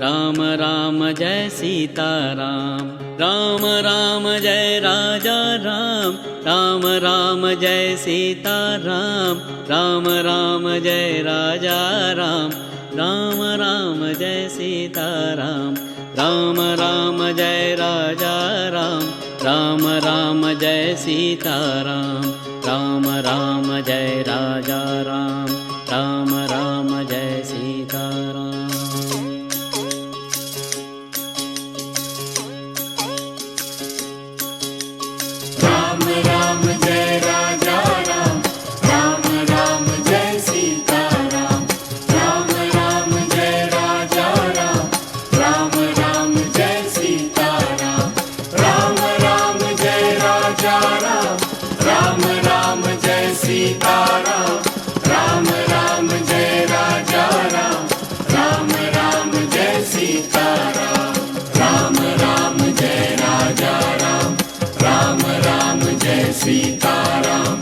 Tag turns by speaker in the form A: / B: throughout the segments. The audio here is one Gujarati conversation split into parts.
A: राम राम जय सीताराम। राम राम जय राजा राम, राम राम जय सीताराम। राम राम जय राजा राम, राम राम जय सीताराम। राम राम जय राजा राम, राम राम जय सीताराम। राम राम जय राजा राम, राम राम जय सीताराम।
B: राम राम जय राजा राम, राम राम जय सीताराम। राम राम जय राजा राम, राम राम जय सीताराम। राम राम जय राजा राम, राम राम जय सीताराम। राम राम जय राजा राम, राम राम जय सीताराम। राम राम जय राजा राम, राम राम जय सीताराम।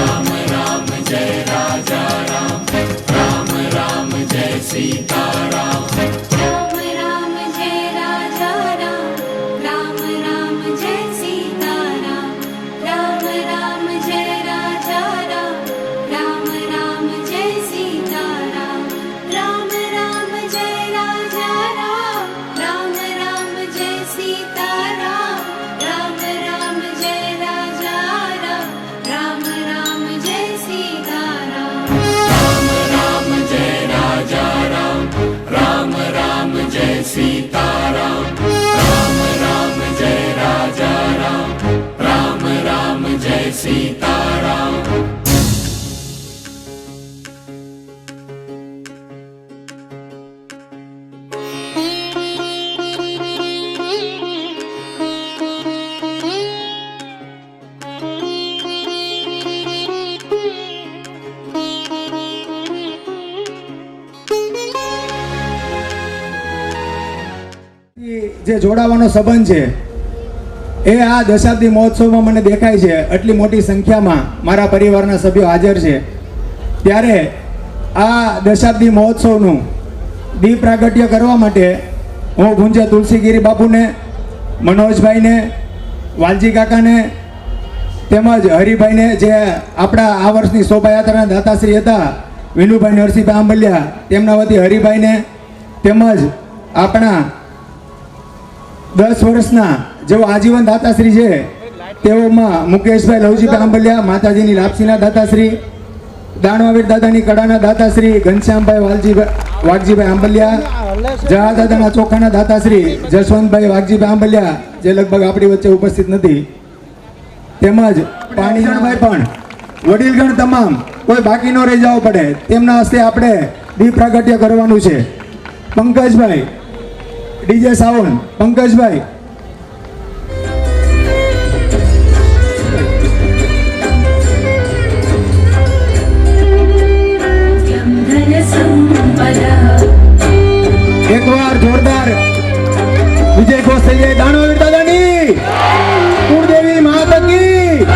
B: राम राम जय राजा राम, राम राम जय सीताराम।
C: राम राम जय राजा राम, राम राम जय सीताराम। राम राम जय राजा राम, राम राम जय सीताराम। राम राम जय राजा राम, राम राम जय सीताराम। राम राम जय राजा राम, राम राम जय सीताराम।
B: राम राम जय राजा राम, राम राम जय सीताराम। राम राम जय राजा राम, राम राम जय सीताराम।
D: જે જોડાવાનો સંબંધ છે એ આ દશાબ્દી મહોત્સવમાં મને દેખાય છે. આટલી મોટી સંખ્યામાં મારા પરિવારના સભ્યો હાજર છે ત્યારે આ દશાબ્દી મહોત્સવનું દીપ પ્રાગટ્ય કરવા માટે હું ગુંજે તુલસીગીરી બાપુને, મનોજભાઈને, વાલજી કાકાને તેમજ હરિભાઈને, જે આપણા આ વર્ષની શોભાયાત્રાના દાતાશ્રી હતા, વિનુભાઈ નરસિંહભાઈ આંબલિયા, તેમના વતી હરિભાઈને, તેમજ આપણા 10 વર્ષના જેઓ આજીવન દાતાશ્રી છે તેઓમાં મુકેશભાઈ લવજીભાઈ આંબલિયા, માતાજીની લાપસીના દાતાશ્રી, દાણવાવીર દાદાની કડાના દાતાશ્રી ઘનશ્યામભાઈ વાઘજીભાઈ આંબલિયા, જહા દાદાના ચોખાના દાતાશ્રી જસવંતભાઈ વાઘજીભાઈ આંબલિયા, જે લગભગ આપણી વચ્ચે ઉપસ્થિત નથી, તેમજ પાણીજણભાઈ પણ વડીલગણ તમામ કોઈ બાકી ન રહી જવું પડે તેમના હસ્તે આપણે દીપ પ્રાગટ્ય કરવાનું છે. Pankajbhai DJ sound, Pankajbhai. એકવાર જોરદાર વિજય ઘોષ થઈ જાય. દાણવાવીર દાદાની કુળદેવી માતા કી.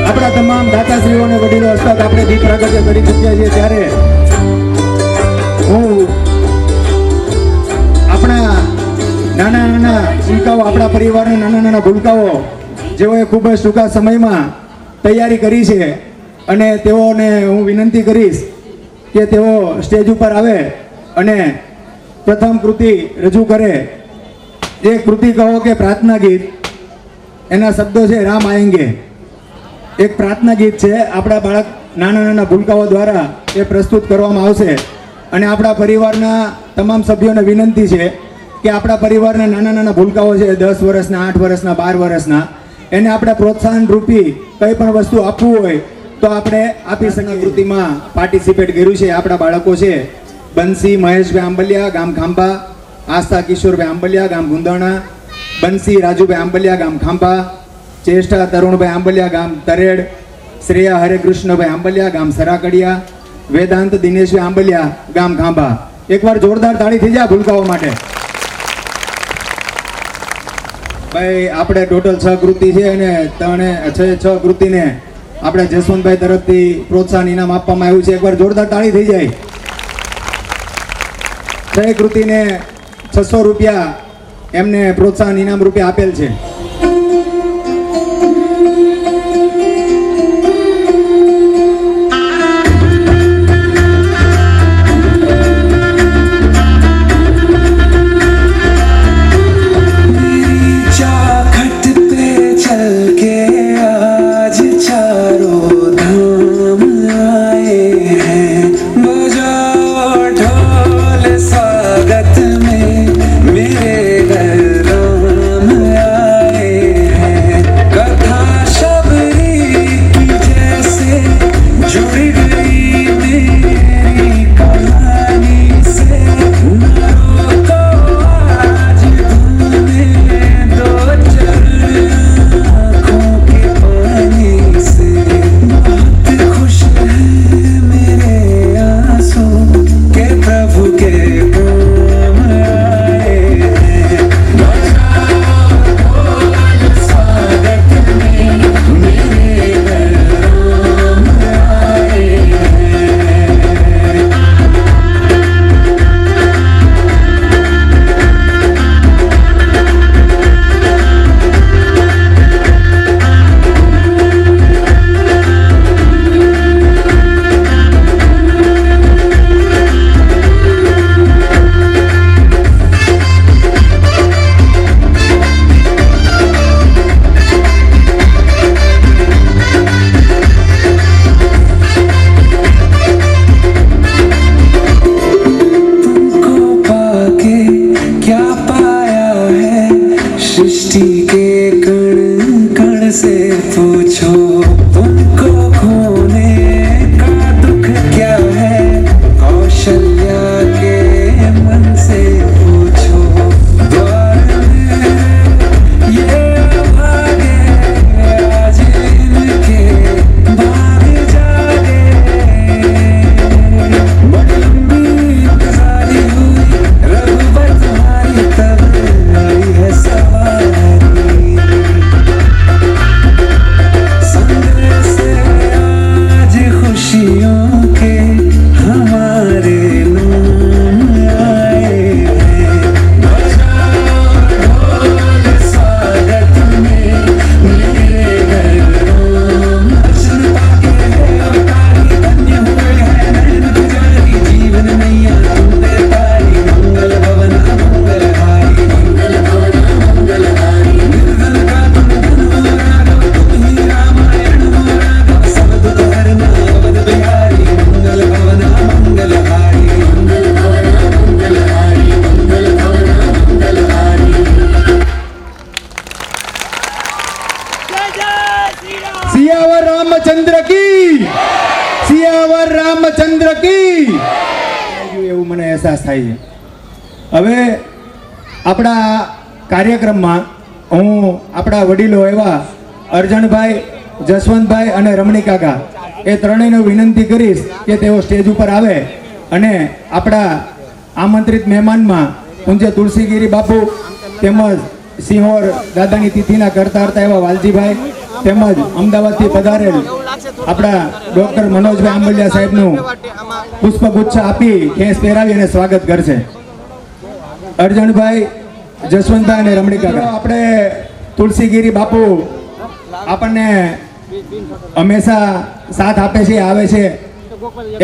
D: આપણા તમામ દાતાશ્રીઓ અને વડીલો હસ્તક આપણે દીપ પ્રાગટ્ય કરી ચૂક્યા છીએ ત્યારે હું આપણા નાના નાના ભૂલકાઓ, આપણા પરિવારના નાના નાના ભૂલકાઓ જેઓએ ખૂબ જ ટૂંકા સમયમાં તૈયારી કરી છે અને તેઓને હું વિનંતી કરીશ કે તેઓ સ્ટેજ ઉપર આવે અને પ્રથમ કૃતિ રજૂ કરે. એ કૃતિ કહો કે પ્રાર્થના ગીત, એના શબ્દો છે રામ આયેંગે. એક પ્રાર્થના ગીત છે, આપણા બાળક નાના નાના ભૂલકાઓ દ્વારા એ પ્રસ્તુત કરવામાં આવશે અને આપણા પરિવારના તમામ સભ્યોને વિનંતી છે કે આપણા પરિવારના નાના નાના ભૂલકાઓ છે 10 વર્ષના, 8 વર્ષના, 12 વર્ષના, એને આપણે પ્રોત્સાહન રૂપી કંઈ પણ વસ્તુ આપવું હોય તો આપણે આપી શકીએ. કૃતિમાં પાર્ટિસિપેટ કર્યું છે આપણા બાળકો છે બંસી મહેશભાઈ આંબલિયા, ગામ ખાંભા, આસ્થા કિશોરભાઈ આંબલિયા, ગામ ગુંદાણા, બંસી રાજુભાઈ આંબલિયા, ગામ ખાંભા, ચેષ્ટા તરુણભાઈ આંબલિયા, ગામ તરેડ, શ્રેયા હરેકૃષ્ણભાઈ આંબલિયા, ગામ સરાકડિયા, વેદાંત દિનેશભાઈ આંબલિયા, ગામ ખાંભા. એકવાર જોરદાર તાળી થઈ જાય ભૂલકાઓ માટે. ભાઈ આપણે ટોટલ 6 કૃતિ છે અને 6 કૃતિને આપણે જસવંતભાઈ તરફથી પ્રોત્સાહન ઇનામ આપવામાં આવ્યું છે. એકવાર જોરદાર તાળી થઈ જાય. સહી કૃતિને 600 રૂપિયા એમને પ્રોત્સાહન ઇનામ રૂપે આપેલ છે. સિયાવર રામચંદ્ર કી, સિયાવર રામચંદ્ર કી. એવું મને અહેસાસ થાય છે. હવે આપણા કાર્યક્રમમાં હું આપણા વડીલો એવા અરજણભાઈ, જસવંતભાઈ અને રમણી કાકા એ ત્રણેયને વિનંતી કરીશ કે તેઓ સ્ટેજ ઉપર આવે અને આપણા આમંત્રિત મહેમાનમાં પૂજ્ય તુલસીગીરી બાપુ તેમજ સિંહોર દાદાની તિથિના કરતા હતા એવા વાલજીભાઈ તેમજ અમદાવાદથી પધારેલ આપણા ડૉક્ટર મનોજભાઈ આંબલિયા સાહેબનું પુષ્પગુચ્છ આપી ખેસ પહેરાવી અને સ્વાગત કરશે. અરજણભાઈ, જસવંતભાઈ અને રમણી કાકા. આપણે તુલસીગીરી બાપુ આપણને હંમેશા સાથ આપે છે, આવે છે.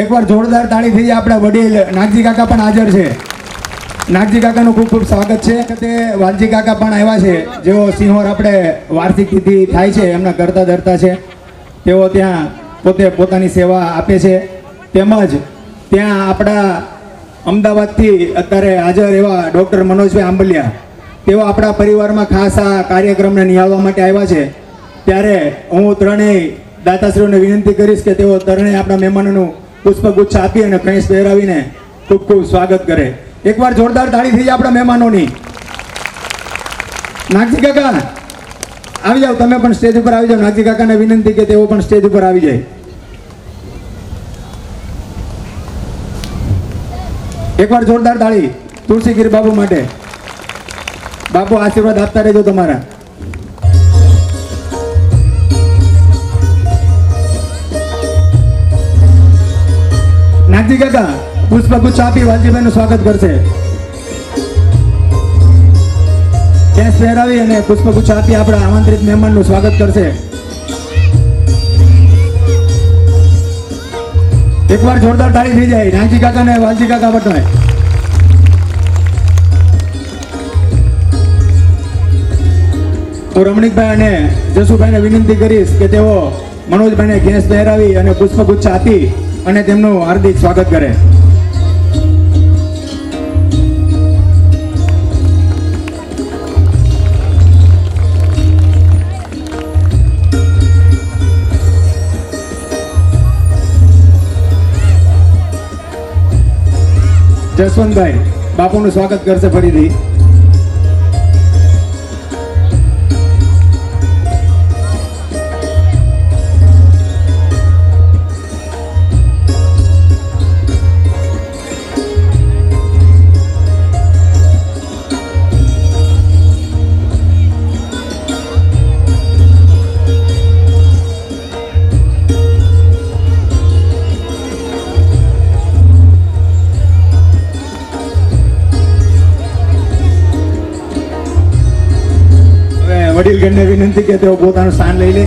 D: એકવાર જોરદાર તાળી થઈ જાય. આપણા વડીલ નાગજી કાકા પણ હાજર છે. નાગજી કાકાનું ખૂબ ખૂબ સ્વાગત છે. તે વાલજી કાકા પણ આવ્યા છે, જેઓ સિંહોર આપણે વાર્ષિક તિથિ થાય છે એમના કરતા ધરતા છે. તેઓ ત્યાં પોતે પોતાની સેવા આપે છે. તેમજ ત્યાં આપણા અમદાવાદથી અત્યારે હાજર એવા ડૉક્ટર મનોજભાઈ આંબલિયા, તેઓ આપણા પરિવારમાં ખાસ આ કાર્યક્રમને નિહાળવા માટે આવ્યા છે. ત્યારે હું ત્રણેય દાતાશ્રીઓને વિનંતી કરીશ કે તેઓ ત્રણેય આપણા મહેમાનોનું પુષ્પગુચ્છ આપી અને કંઈસ પહેરાવીને ખૂબ ખૂબ સ્વાગત કરે. એકવાર જોરદાર તાળી થઈ જાય આપણા મહેમાનોની. નાગજી કાકા આવી જાઓ, તમે પણ સ્ટેજ ઉપર આવી જાઓ. નાગજી કાકાને વિનંતી કે તેઓ પણ સ્ટેજ ઉપર આવી જાય. એકવાર જોરદાર તાળી તુલસીગીરી બાપુ માટે. બાપુ આશીર્વાદ આપતા રહેજો તમારા. નાગજી કાકા પુષ્પગુચ્છ આપી વાલજીભાઈનું સ્વાગત કરશે. કેસ પહેરાવી અને પુષ્પગુચ્છ આપી આપણા આમંત્રિત મહેમાનનું સ્વાગત કરશે. એકવાર જોરદાર તાળી થઈ જાય નાનજી કાકા ને વાલજી કાકા બટોય. હું રમણીકભાઈ અને જસુભાઈને વિનંતી કરીશ કે તેઓ મનોજભાઈને કેસ પહેરાવી અને પુષ્પગુચ્છ આપી અને તેમનું હાર્દિક સ્વાગત કરે. જસવંતભાઈ બાપુનું સ્વાગત કરશે ફરીથી. વડીલગણને વિનંતી કે તેઓ પોતાનું સ્થાન લઈ લે.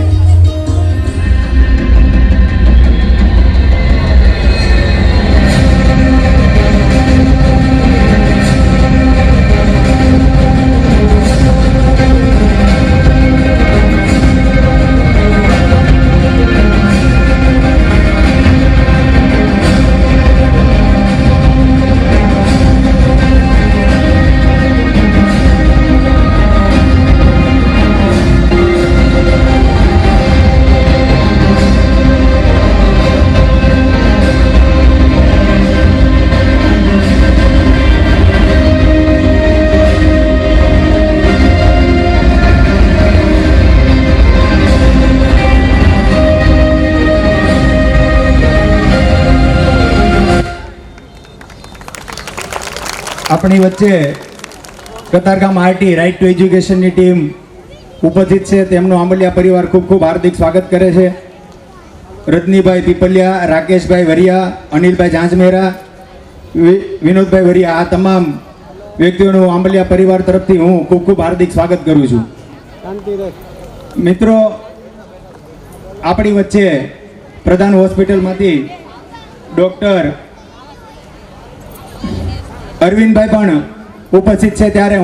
D: આપણી વચ્ચે કતારગામ આરટી રાઇટ ટુ એજ્યુકેશનની ટીમ ઉપસ્થિત છે. તેમનો આંબલિયા પરિવાર ખૂબ ખૂબ હાર્દિક સ્વાગત કરે છે. રજનીભાઈ પીપલિયા, રાકેશભાઈ વરિયા, અનિલભાઈ ઝાંઝમેરા, વિનોદભાઈ વરિયા, આ તમામ વ્યક્તિઓનું આંબલિયા પરિવાર તરફથી હું ખૂબ ખૂબ હાર્દિક સ્વાગત કરું છું. મિત્રો, આપણી વચ્ચે પ્રધાન હોસ્પિટલમાંથી ડૉક્ટર અરવિંદભાઈ પણ ઉપસ્થિત છે, ત્યારે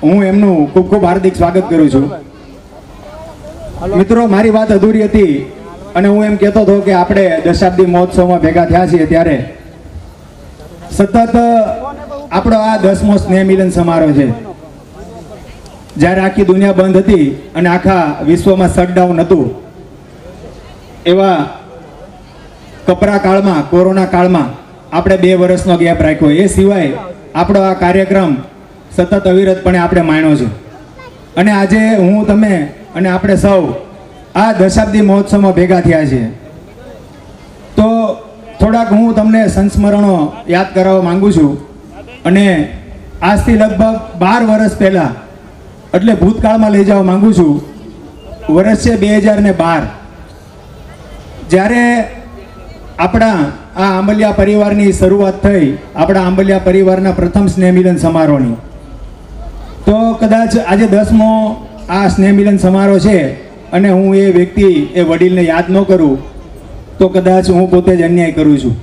D: હું એમનું ખૂબ ખૂબ હાર્દિક સ્વાગત કરું છું. મિત્રો, મારી વાત અધૂરી હતી અને હું એમ કહેતો હતો કે આપણે દશાબ્દી મહોત્સવમાં ભેગા થયા છીએ ત્યારે સતત આપણો આ 10મો સ્નેહ મિલન સમારોહ છે. જ્યારે આખી દુનિયા બંધ હતી અને આખા વિશ્વમાં શટડાઉન હતું, એવા કપરા કાળમાં, કોરોના કાળમાં આપણે 2 વર્ષનો ગેપ રાખ્યો. એ સિવાય આપણો આ કાર્યક્રમ સતત અવિરતપણે આપણે માણ્યો છે. અને આજે હું, તમે અને આપણે સૌ આ દશાબ્દી મહોત્સવમાં ભેગા થયા છે. તો થોડાક હું તમને સંસ્મરણો યાદ કરાવવા માંગુ છું. અને આજથી લગભગ 12 વર્ષ પહેલાં, એટલે ભૂતકાળમાં લઈ જવા માંગુ છું. વર્ષ છે 2012, જ્યારે આપણા આ આંબલિયા પરિવારની શરૂઆત થઈ, આપણા આંબલિયા પરિવારના પ્રથમ સ્નેહ મિલન સમારોહની. તો કદાચ આજે 10મો આ સ્નેહ મિલન સમારોહ છે અને હું એ વ્યક્તિ, એ વડીલને યાદ ન કરું તો કદાચ હું પોતે જ અન્યાય કરું છું.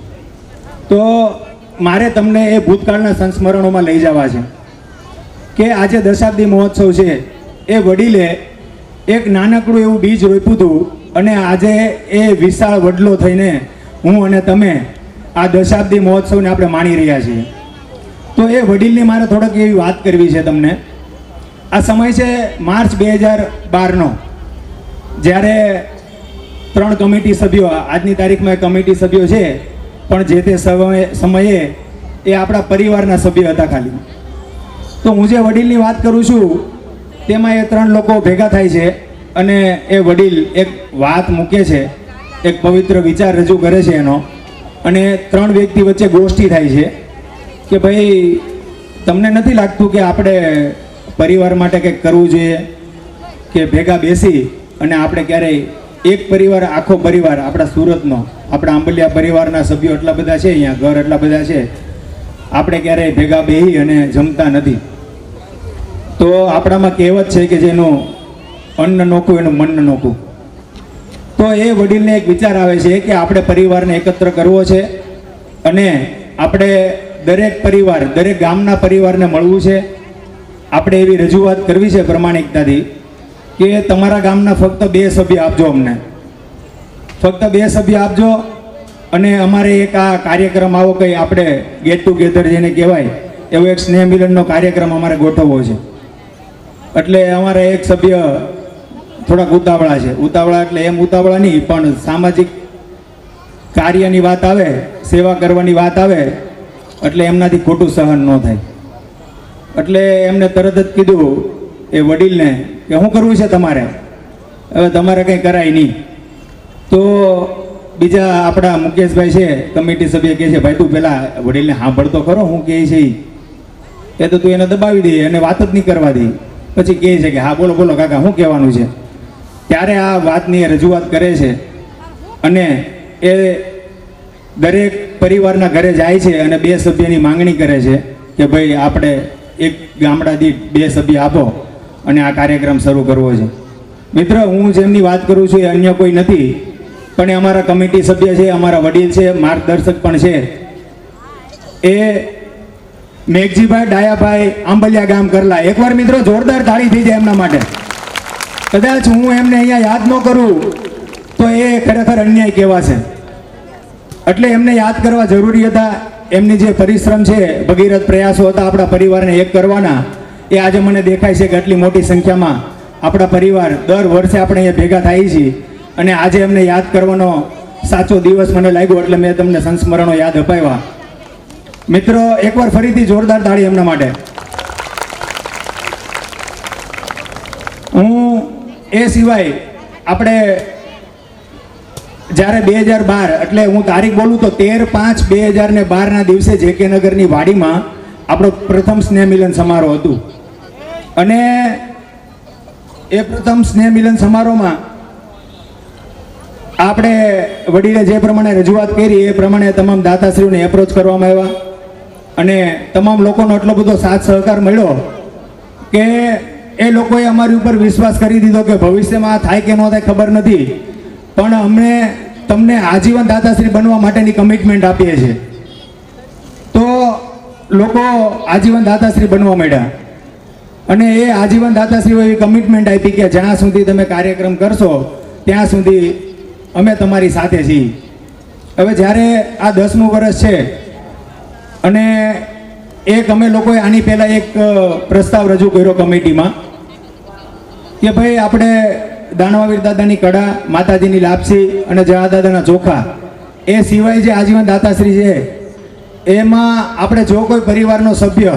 D: તો મારે તમને એ ભૂતકાળના સંસ્મરણોમાં લઈ જવા છે કે આજે દશાબ્દી મહોત્સવ છે, એ વડીલે એક નાનકડું એવું બીજ રોપ્યું હતું અને આજે એ વિશાળ વડલો થઈને હું અને તમે આ દશાબ્દી મહોત્સવને આપણે માણી રહ્યા છીએ. તો એ વડીલની મારે થોડોક એવી વાત કરવી છે તમને. આ સમય છે માર્ચ 2012નો, જ્યારે 3 કમિટી સભ્યો, આજની તારીખમાં કમિટી સભ્યો છે, પણ જે તે સમયે એ આપણા પરિવારના સભ્ય હતા ખાલી. તો હું જે વડીલની વાત કરું છું તેમાં એ 3 લોકો ભેગા થાય છે અને એ વડીલ એક વાત મૂકે છે, એક પવિત્ર વિચાર રજૂ કરે છે એનો. અને 3 વ્યક્તિ વચ્ચે ગોષ્ઠી થાય છે કે ભાઈ, તમને નથી લાગતું કે આપણે પરિવાર માટે કંઈક કરવું જોઈએ, કે ભેગા બેસી અને આપણે ક્યારેય એક પરિવાર, આખો પરિવાર આપણા સુરતનો, આપણા આંબલિયા પરિવારના સભ્યો એટલા બધા છે, અહીંયા ઘર એટલા બધા છે, આપણે ક્યારેય ભેગા બેસી અને જમતા નથી. તો આપણામાં કહેવત છે કે જેનું અન્ન નોખું એનું મન નોખું. તો એ વડીલને એક વિચાર આવે છે કે આપણે પરિવારને એકત્ર કરવો છે અને આપણે દરેક પરિવાર, દરેક ગામના પરિવારને મળવું છે. આપણે એવી રજૂઆત કરવી છે પ્રમાણિકતાથી કે તમારા ગામના ફક્ત 2 સભ્ય આપજો, અમને ફક્ત 2 સભ્ય આપજો. અને અમારે એક આ કાર્યક્રમ આવો કંઈ આપણે ગેટ ટુગેધર જેને કહેવાય એવો એક સ્નેહ મિલનનો કાર્યક્રમ અમારે ગોઠવવો છે. એટલે અમારે એક સભ્ય થોડાક ઉતાવળા છે. ઉતાવળા એટલે એમ ઉતાવળા નહીં, પણ સામાજિક કાર્યની વાત આવે, સેવા કરવાની વાત આવે એટલે એમનાથી ખોટું સહન ન થાય. એટલે એમને તરત જ કીધું એ વડીલને કે શું કરવું છે તમારે, હવે તમારે કંઈ કરાય નહીં. તો બીજા આપણા મુકેશભાઈ છે કમિટી સભ્ય કહે છે ભાઈ તું પેલા વડીલને સાંભળતો ખરો હું કહે છે એ તો તું એને દબાવી દે અને વાત જ નહીં કરવા દે. પછી કહે છે કે હા બોલો બોલો કાકા શું કહેવાનું છે. ત્યારે આ વાતની રજૂઆત કરે છે અને એ દરેક પરિવારના ઘરે જાય છે અને 2 સભ્યની માંગણી કરે છે કે ભાઈ આપણે એક ગામડા દીઠ 2 સભ્ય આપો અને આ કાર્યક્રમ શરૂ કરવો છે. મિત્ર, હું જેમની વાત કરું છું એ અન્ય કોઈ નથી, પણ એ અમારા કમિટી સભ્ય છે, અમારા વડીલ છે, માર્ગદર્શક પણ છે. એ મેઘજીભાઈ ડાયાભાઈ આંબલિયા ગામ કરલા. એકવાર મિત્રો જોરદાર તાળી થઈ જાય એમના માટે. કદાચ હું એમને અહીંયા યાદ ન કરું તો એ ખરેખર અન્યાય કહેવાશે. એટલે એમને યાદ કરવા જરૂરી હતા. એમની જે પરિશ્રમ છે, ભગીરથ પ્રયાસો હતા આપણા પરિવારને એક કરવાના, એ આજે મને દેખાય છે કે આટલી મોટી સંખ્યામાં આપણા પરિવાર દર વર્ષે આપણે અહીંયા ભેગા થાય છીએ. અને આજે એમને યાદ કરવાનો સાચો દિવસ મને લાગ્યો એટલે મેં તમને સંસ્મરણો યાદ અપાવ્યા. મિત્રો, એકવાર ફરીથી જોરદાર તાળી એમના માટે. હું એ સિવાય આપણે જ્યારે 2012 એટલે હું તારીખ બોલું તો 13/5/2012 દિવસે જેકે નગરની વાડીમાં આપણો પ્રથમ સ્નેહ મિલન સમારોહ હતું. અને એ પ્રથમ સ્નેહ મિલન સમારોહમાં આપણે વડીલે જે પ્રમાણે રજૂઆત કરી એ પ્રમાણે તમામ દાતાશ્રીઓને એપ્રોચ કરવામાં આવ્યા અને તમામ લોકોનો એટલો બધો સાથ સહકાર મળ્યો કે એ લોકોએ અમારી ઉપર વિશ્વાસ કરી દીધો કે ભવિષ્યમાં થાય કે ન થાય ખબર નથી, પણ અમે તમને આજીવન દાતાશ્રી બનવા માટેની કમિટમેન્ટ આપીએ છીએ. તો લોકો આજીવન દાતાશ્રી બનવા માંડ્યા અને એ આજીવન દાતાશ્રીઓ એવી કમિટમેન્ટ આપી કે જ્યાં સુધી તમે કાર્યક્રમ કરશો ત્યાં સુધી અમે તમારી સાથે છીએ. હવે જ્યારે આ 10મું વર્ષ છે અને એક અમે લોકોએ આની પહેલાં એક પ્રસ્તાવ રજૂ કર્યો કમિટીમાં કે ભાઈ આપણે દાનવાવીર દાદાની કડા, માતાજીની લાપસી અને જવા દાદાના ચોખા એ સિવાય જે આજીવન દાતાશ્રી છે એમાં આપણે જો કોઈ પરિવારનો સભ્ય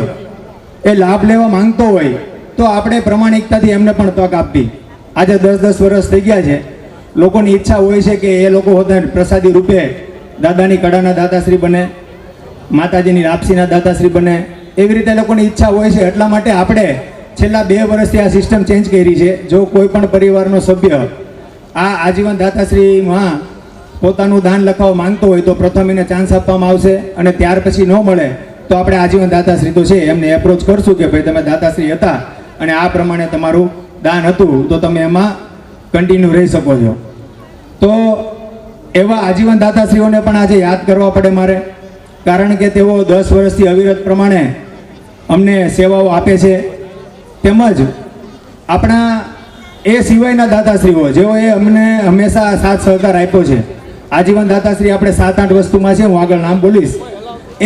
D: એ લાભ લેવા માંગતો હોય તો આપણે પ્રમાણિકતાથી એમને પણ તક આપવી. આજે 10-10 વર્ષ થઈ ગયા છે. લોકોની ઈચ્છા હોય છે કે એ લોકો હોતા પ્રસાદી રૂપે દાદાની કડાના દાતાશ્રી બને, માતાજીની લાપસીના દાતાશ્રી બને, એવી રીતે લોકોની ઈચ્છા હોય છે. એટલા માટે આપણે છેલ્લા 2 વર્ષથી આ સિસ્ટમ ચેન્જ કરી છે. જો કોઈ પણ પરિવારનો સભ્ય આ આજીવન દાતાશ્રીમાં પોતાનું દાન લખાવવા માંગતો હોય તો પ્રથમ એને ચાન્સ આપવામાં આવશે અને ત્યાર પછી ન મળે તો આપણે આજીવન દાતાશ્રી તો છે એમને એપ્રોચ કરશું કે ભાઈ તમે દાતાશ્રી હતા અને આ પ્રમાણે તમારું દાન હતું તો તમે એમાં કન્ટિન્યુ રહી શકો છો. તો એવા આજીવન દાતાશ્રીઓને પણ આજે યાદ કરવા પડે મારે, કારણ કે તેઓ 10 વર્ષથી અવિરત પ્રમાણે અમને સેવાઓ આપે છે. તેમજ આપણા એ સિવાયના દાતાશ્રીઓ જેઓએ અમને હંમેશા સાથ સહકાર આપ્યો છે. આજીવન દાતાશ્રી આપણે 7-8 વસ્તુમાં છે, હું આગળ નામ બોલીશ.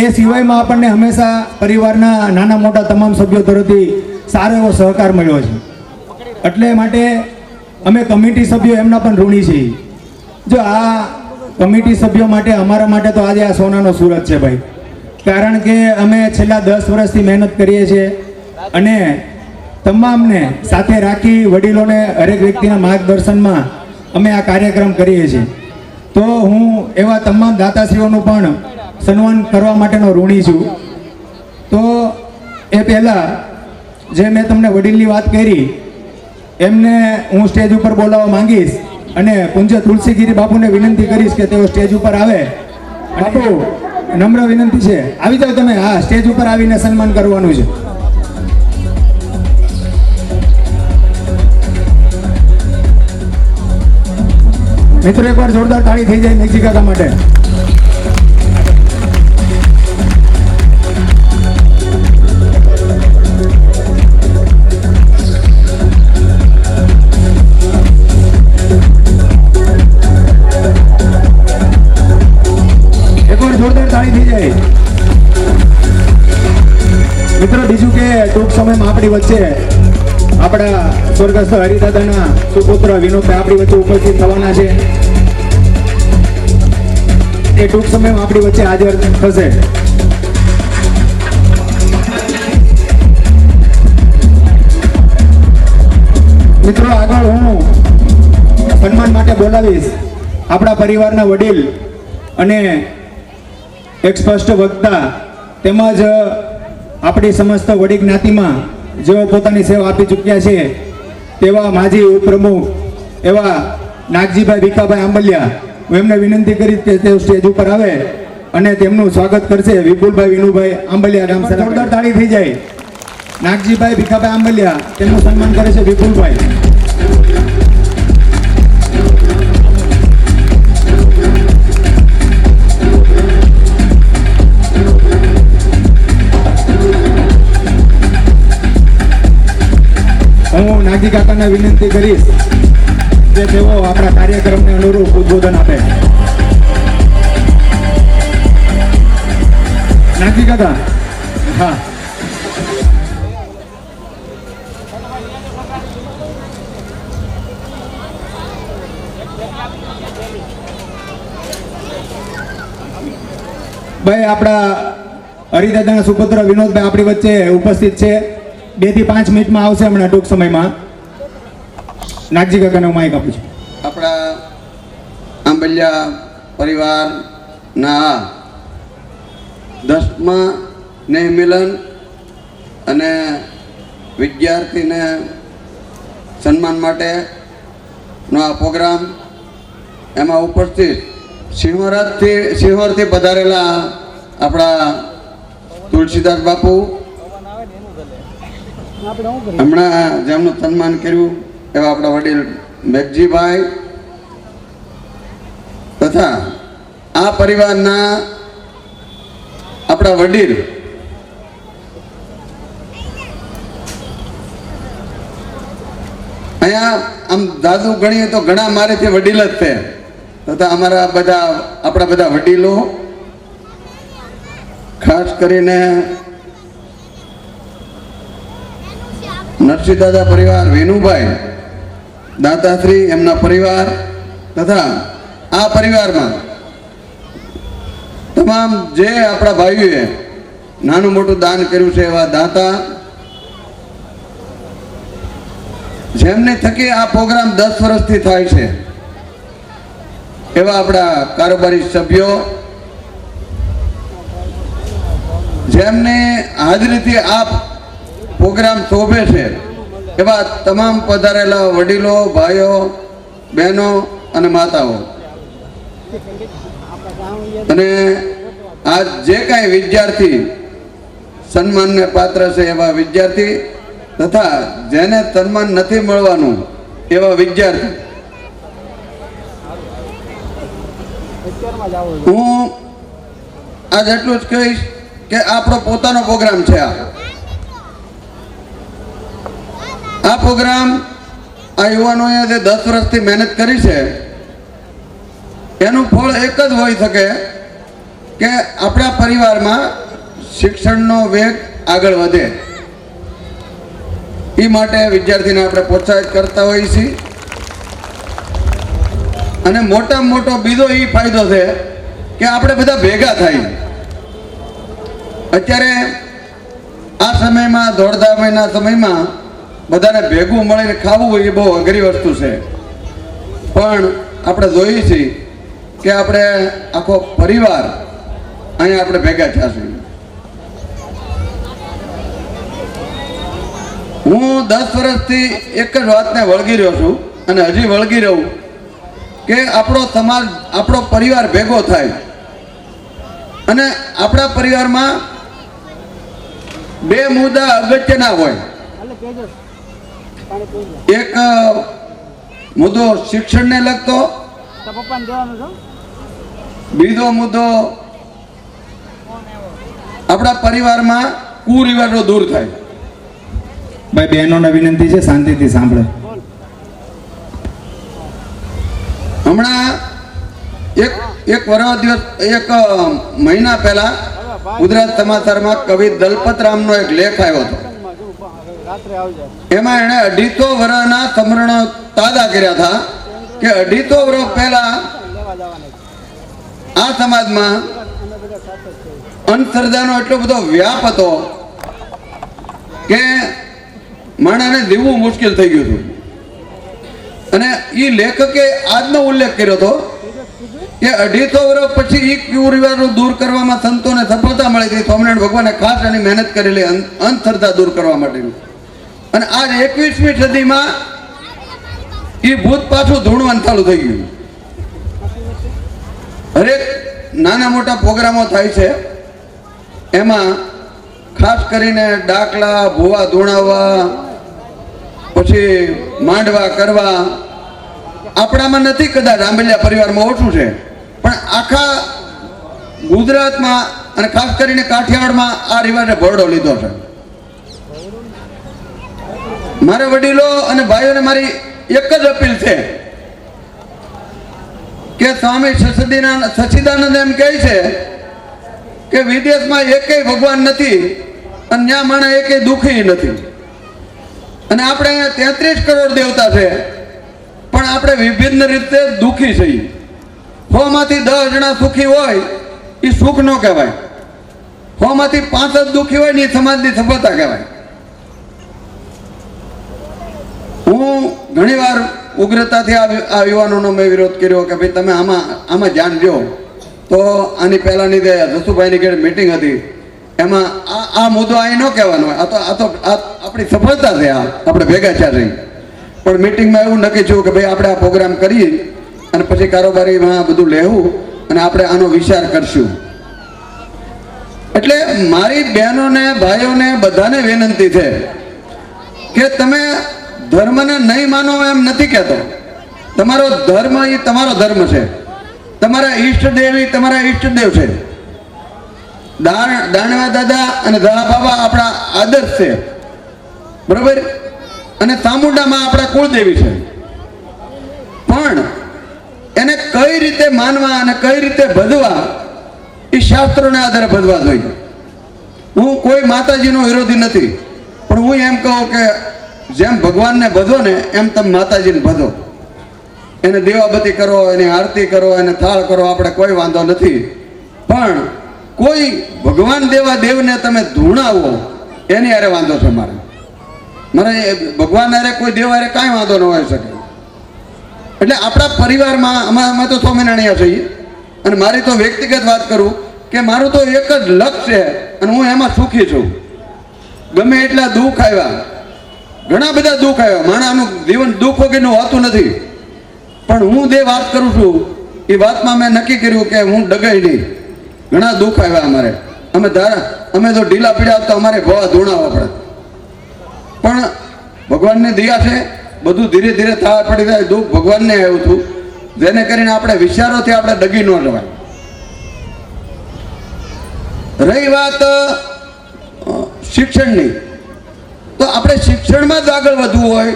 D: એ સિવાયમાં આપણને હંમેશા પરિવારના નાના મોટા તમામ સભ્યો તરફથી સારો એવો સહકાર મળ્યો છે. એટલે માટે અમે કમિટી સભ્યો એમના પણ ઋણી છીએ. જો આ કમિટી સભ્યો માટે અમારા માટે તો આજે આ સોનાનો સૂરજ છે ભાઈ, કારણ કે અમે છેલ્લા 10 વર્ષથી મહેનત કરીએ છીએ અને તમામને સાથે રાખી વડીલોને હરેક વ્યક્તિના માર્ગદર્શનમાં અમે આ કાર્યક્રમ કરીએ છીએ. તો હું એવા તમામ દાતાશ્રીઓનું પણ સન્માન કરવા માટેનો ઋણી છું. તો એ પહેલાં જે મેં તમને વડીલની વાત કરી એમને હું સ્ટેજ ઉપર બોલાવવા માંગીશ અને પૂજ્ય તુલસીગીરી બાપુને વિનંતી કરીશ કે તેઓ સ્ટેજ ઉપર આવે. બાપુ, નમ્ર વિનંતી છે, આવી જાઓ તમે. હા, સ્ટેજ ઉપર આવીને સન્માન કરવાનું છે. મિત્રો એકવાર જોરદાર તાળી થઈ જાય મેઘજી કાકા માટે. એકવાર જોરદાર તાળી થઈ જાય. મિત્રો બીજું કે ટૂંક સમયમાં આપણી વચ્ચે આપણા સ્વર્ગસ્થ હરિદાદાના સુપુત્ર વિનોદભાઈ આપણી વચ્ચે ઉપસ્થિત થવાના છે. એ ટૂંક સમયમાં આપણી વચ્ચે હાજર થશે. મિત્રો આગળ હું સન્માન માટે બોલાવીશ આપણા પરિવારના વડીલ અને એક સ્પષ્ટ વક્તા તેમજ આપણી સમસ્ત વડી જ્ઞાતિમાં જેઓ પોતાની સેવા આપી ચૂક્યા છે તેવા માજી ઉપપ્રમુખ એવા નાગજીભાઈ ભીખાભાઈ આંબલિયા. હું એમને વિનંતી કરીશ કે તે સ્ટેજ ઉપર આવે અને તેમનું સ્વાગત કરશે વિપુલભાઈ વિનુભાઈ આંબલિયા. રામ જોરદાર તાળી થઈ જાય. નાગજીભાઈ ભીખાભાઈ આંબલિયા તેમનું સન્માન કરે છે વિપુલભાઈ. હું નાગજી કાકાને વિનંતી કરીશ કે તેઓ આપણા કાર્યક્રમને અનુરૂપ ઉદ્બોધન આપે. નાગજી કાકા. હા, ભાઈ આપણા હરિદાદાના સુપુત્ર વિનોદભાઈ આપણી વચ્ચે ઉપસ્થિત છે. 2 થી 5 મિનિટમાં આવશે હમણાં ટૂંક સમયમાં. નાગજી કાકાને હું માઇક આપું છું.
E: આપણા આંબલિયા પરિવારના 10મા સ્નેહ મિલન અને વિદ્યાર્થીને સન્માન માટેનો આ પ્રોગ્રામ, એમાં ઉપસ્થિત સિંહોરથી પધારેલા આપણા તુલસીદાસ બાપુ, હમણાં જેમનું સન્માન કર્યું એવા આપણા વડીલ મેઘજીભાઈ તથા આ પરિવારના આપણા વડીલ અહીંયા આમ દાદુ ગણીએ તો ઘણા મારેથી વડીલ જ છે તથા અમારા આપણા બધા વડીલો, ખાસ કરીને નરસિંહ દાદા પરિવાર, વિનુભાઈ દાદાશ્રી એમના પરિવાર તથા આ પરિવારમાં તમામ જે આપણા ભાઈઓએ નાનું મોટું દાન કર્યું છે એવા દાતા, જેમને થકી આ પ્રોગ્રામ 10 વર્ષથી થાય છે એવા આપણા કારોબારી સભ્યો, જેમને હાજરીથી આ પ્રોગ્રામ શોભે છે એવા તમામ પધારેલા વડીલો, ભાઈઓ, બહેનો અને માતાઓ, અને આ જે કાંઈ વિદ્યાર્થી સન્માનને પાત્ર છે એવા વિદ્યાર્થી તથા જેને સન્માન નથી મળવાનું એવા વિદ્યાર્થી, હું આજ એટલું જ કહીશ કે આપણો પોતાનો પ્રોગ્રામ છે. આ પ્રોગ્રામ આ યુવાનોએ જે 10 વર્ષથી મહેનત કરી છે એનું ફળ એક જ હોઈ શકે કે આપણા પરિવારમાં શિક્ષણનો વેગ આગળ વધે. એ માટે વિદ્યાર્થીને આપણે પ્રોત્સાહિત કરતા હોઈએ છીએ. અને મોટામાં મોટો બીજો એ ફાયદો છે કે આપણે બધા ભેગા થાય. અત્યારે આ સમયમાં, દોડધામના સમયમાં બધાને ભેગું મળીને ખાવું એ બહુ અઘરી વસ્તુ છે, પણ આપણે જોઈએ છીએ કે આપણે આખો પરિવાર અહીંયા આપણે ભેગા થયા. હું 10 વર્ષથી એક જ વાતને વળગી રહ્યો છું અને હજી વળગી રહું કે આપણો સમાજ, આપણો પરિવાર ભેગો થાય અને આપણા પરિવારમાં 2 મુદ્દા અગત્યના હોય. એક મુદ્દો શિક્ષણને લગતો બીજો મુદ્દો, આપણા પરિવારમાં કુરિવાજો દૂર થાય.
D: ભાઈ બહેનોને વિનંતી છે શાંતિથી સાંભળે.
E: હમણાં એક મહિના પહેલા ગુજરાત સમાચારમાં કવિ દલપતરામનો એક લેખ આવ્યો હતો. એમાં એને 250 વર્ષના સમરણો તાજા કર્યા હતા કે 250 વર્ષ પહેલા આ સમાજમાં અંધશ્રદ્ધાનો એટલો બધો વ્યાપ હતો કે માણસને જીવવું મુશ્કેલ થઈ ગયું હતું. અને એ લેખકે આજનો ઉલ્લેખ કર્યો હતો કે 250 વર્ષ પછી એ કુરિવાજો દૂર કરવામાં સંતોને સફળતા મળી હતી. સ્વામિનારાયણ ભગવાને ખાસ એની મહેનત કરેલી અંધશ્રદ્ધા દૂર કરવા માટેની. અને આજ 21મી સદીમાં એ ભૂત પાછું ધૂણવાનું ચાલુ થઈ ગયું. હરેક નાના મોટા પ્રોગ્રામો થાય છે, એમાં ખાસ કરીને ડાકલા ભૂવા ધૂણાવવા, પછી માંડવા કરવા આપણામાં નથી, કદાચ આંબલિયા પરિવારમાં ઓછું છે, પણ આખા ગુજરાતમાં અને ખાસ કરીને કાઠિયાવાડમાં આ રિવાજે ભરડો લીધો છે. મારા વડીલો અને ભાઈઓને મારી એક જ અપીલ છે કે સ્વામી સચ્ચિદાનંદ એમ કહે છે કે વિદેશમાં એકેય ભગવાન નથી અને ત્યાં માણસ એકેય દુઃખી નથી. અને આપણે અહીંયા 33 કરોડ દેવતા છે, પણ આપણે વિભિન્ન રીતે દુઃખી છીએ. 100 માંથી 10 જણા સુખી હોય એ સુખ ન કહેવાય. 100 માંથી 5 જ દુઃખી હોય ને એ સમાજની સફળતા કહેવાય. હું ઘણીવાર ઉગ્રતાથી આ યુવાનોનો મેં વિરોધ કર્યો કે ભાઈ તમે આમાં ધ્યાન દો. તો આની પહેલાની જે જસુભાઈની ઘેર મીટિંગ હતી એમાં આ મુદ્દો અહીં ન કહેવાનો હોય. આ તો આપણી સફળતા છે, આપણે ભેગા થયા છીએ. પણ મીટિંગમાં એવું નક્કી થયું કે ભાઈ આપણે આ પ્રોગ્રામ કરીએ અને પછી કારોબારીમાં બધું લેવું અને આપણે આનો વિચાર કરશું. એટલે મારી બહેનોને ભાઈઓને બધાને વિનંતી છે કે તમે ધર્મને નહીં માનો એમ નથી કહેતો. તમારો ધર્મ એ તમારો ધર્મ છે. તમારા ઈષ્ટદેવ એ તમારા ઈષ્ટદેવ છે. દાણવા દાદા અને દા બાબા આપણા આદર્શ છે, બરોબર. અને ચામુંડામાં આપણા કુળદેવી છે. પણ એને કઈ રીતે માનવા અને કઈ રીતે ભજવા એ શાસ્ત્રોને આધારે ભજવા જોઈએ. હું કોઈ માતાજીનો વિરોધી નથી, પણ હું એમ કહું કે જેમ ભગવાનને ભજો ને એમ તમે માતાજીને ભજો. એને દીવાબત્તી કરો, એની આરતી કરો, એને થાળ કરો, આપણે કોઈ વાંધો નથી. પણ કોઈ ભગવાન દેવા દેવને તમે ધૂણાવો એની હારે વાંધો છે. મારે ભગવાન હારે કોઈ દેવ હારે કાંઈ વાંધો ન હોઈ શકે. એટલે આપણા પરિવારમાં અમે તો સ્વામિનારાયણ છીએ, અને મારી તો વ્યક્તિગત વાત કરું કે મારું તો એક જ લક્ષ્ય છે અને હું એમાં સુખી છું. ગમે એટલા દુઃખ આવ્યા, ઘણા બધા દુઃખ આવ્યા, માણસનું જીવન દુઃખ વગરનું હોતું નથી. પણ હું જે વાત કરું છું એ વાતમાં મેં નક્કી કર્યું કે હું ડગાઈ નહીં. ઘણા દુઃખ આવ્યા અમારે, અમે તો ઢીલા પીડા તો અમારે ભવા ધૂણાવવા પડે. પણ ભગવાનની દયા છે, બધું ધીરે ધીરે થવા પડી જાય. દુઃખ ભગવાનને આવ્યું હતું, જેને કરીને આપણે વિચારોથી આપણે ડગી ન જવાય. રહી વાત શિક્ષણની, તો આપણે શિક્ષણમાં જ આગળ વધવું હોય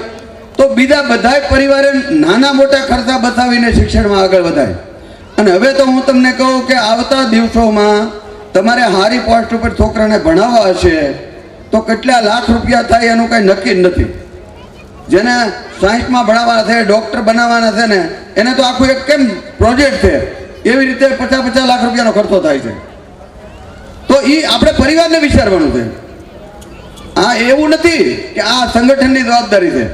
E: તો બીજા બધા પરિવારે નાના મોટા ખર્ચા બતાવીને શિક્ષણમાં આગળ વધાય. અને હવે તો હું તમને કહું કે આવતા દિવસોમાં તમારે સારી પોસ્ટ ઉપર છોકરાને ભણાવવા હશે તો કેટલા લાખ રૂપિયા થાય એનું કંઈ નક્કી જ નથી. જેને સાયન્સમાં ભણાવવાના છે, ડૉક્ટર બનાવવાના છે ને, એને તો આખું એક કેમ પ્રોજેક્ટ છે, એવી રીતે 50-50 લાખ રૂપિયાનો ખર્ચો થાય છે. તો એ આપણે પરિવારને વિચારવાનું છે. આ એવું નથી કે આ સંગઠનની જવાબદારી છે,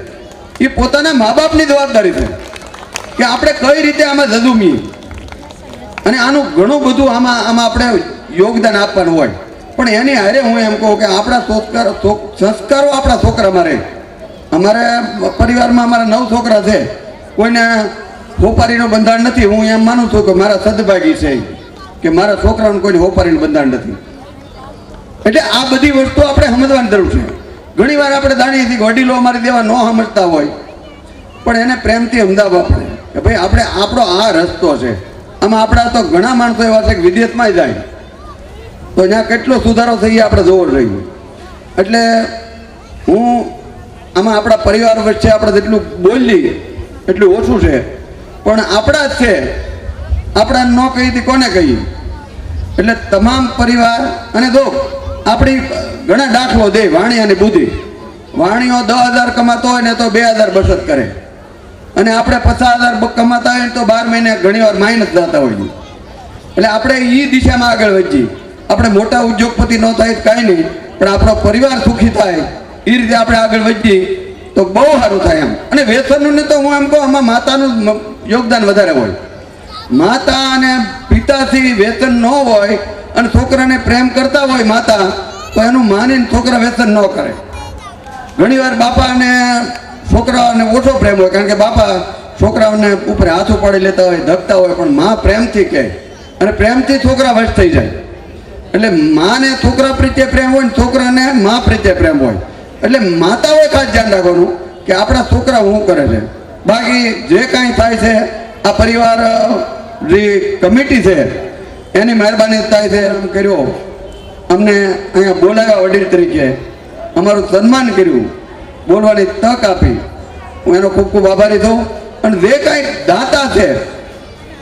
E: એ પોતાના મા બાપની જવાબદારી છે કે આપણે કઈ રીતે આમાં ઝઝૂમીએ. અને આનું ઘણું બધું આમાં આપણે યોગદાન આપવાનું હોય. પણ એની હારે હું એમ કહું કે આપણા સંસ્કારો આપણા છોકરામાં રહે. અમારે પરિવારમાં અમારા 9 છોકરા છે, કોઈને હોપારીનું બંધારણ નથી. હું એમ માનું છું કે મારા સદભાગી છે કે મારા છોકરાઓને કોઈને હોપારીનું બંધારણ નથી. એટલે આ બધી વસ્તુ આપણે સમજવાની જરૂર છે. ઘણી વાર આપણે જાણીએ છીએ કે વડીલો અમારી દેવા ન સમજતા હોય, પણ એને પ્રેમથી સમજાવવા પડે. કે ભાઈ આપણે આપણો આ રસ્તો છે. આમાં આપણા તો ઘણા માણસો એવા છે કે વિદેશમાં જાય તો ત્યાં કેટલો સુધારો થઈ જાય આપણે જોવો જોઈએ. એટલે હું આમાં આપણા પરિવાર વચ્ચે આપણે જેટલું બોલીએ એટલું ઓછું છે, પણ આપણા જ છે, આપણા ન કહી હતી કોને કહીએ. એટલે તમામ પરિવાર અને જો આપણી ઘણા દાખલો દે વાણી અને બુદ્ધિ. વાણીઓ 10,000 કમાતો હોય ને તો 2,000 બચત કરે, અને આપણે 50,000 કમાતા હોય ને તો 12 મહિને ઘણી વાર માઇનસ જતા હોઈએ. એટલે આપણે એ દિશામાં આગળ વધીએ. આપણે મોટા ઉદ્યોગપતિ ન થાય કાંઈ નહીં, પણ આપણો પરિવાર સુખી થાય એ રીતે આપણે આગળ વધીએ તો બહુ સારું થાય એમ. અને વ્યસનનું ને તો હું એમ કહું આમાં માતાનું યોગદાન વધારે હોય. માતા અને પિતાથી વ્યસન ન હોય અને છોકરાને પ્રેમ કરતા હોય માતા, તો એનું માનીને છોકરા વ્યસન ન કરે. ઘણીવાર બાપા અને છોકરાઓને ઓછો પ્રેમ હોય, કારણ કે બાપા છોકરાઓને ઉપર હાથ ઉપાડી લેતા હોય, ધકતા હોય, પણ માં પ્રેમથી કહે અને પ્રેમથી છોકરા વશ થઈ જાય. એટલે માને છોકરા પ્રત્યે પ્રેમ હોય ને છોકરાને માં પ્રત્યે પ્રેમ હોય. એટલે માતાઓએ ખાસ ધ્યાન રાખવાનું કે આપણા છોકરા શું કરે છે. બાકી જે કાંઈ થાય છે આ પરિવાર જે કમિટી છે એની મહેરબાની થાય છે. એમ કર્યો, અમને અહીંયા બોલાવ્યા વડીલ તરીકે, અમારું સન્માન કર્યું, બોલવાની તક આપી, હું એનો ખૂબ ખૂબ આભારી છું. અને જે કાંઈ દાતા છે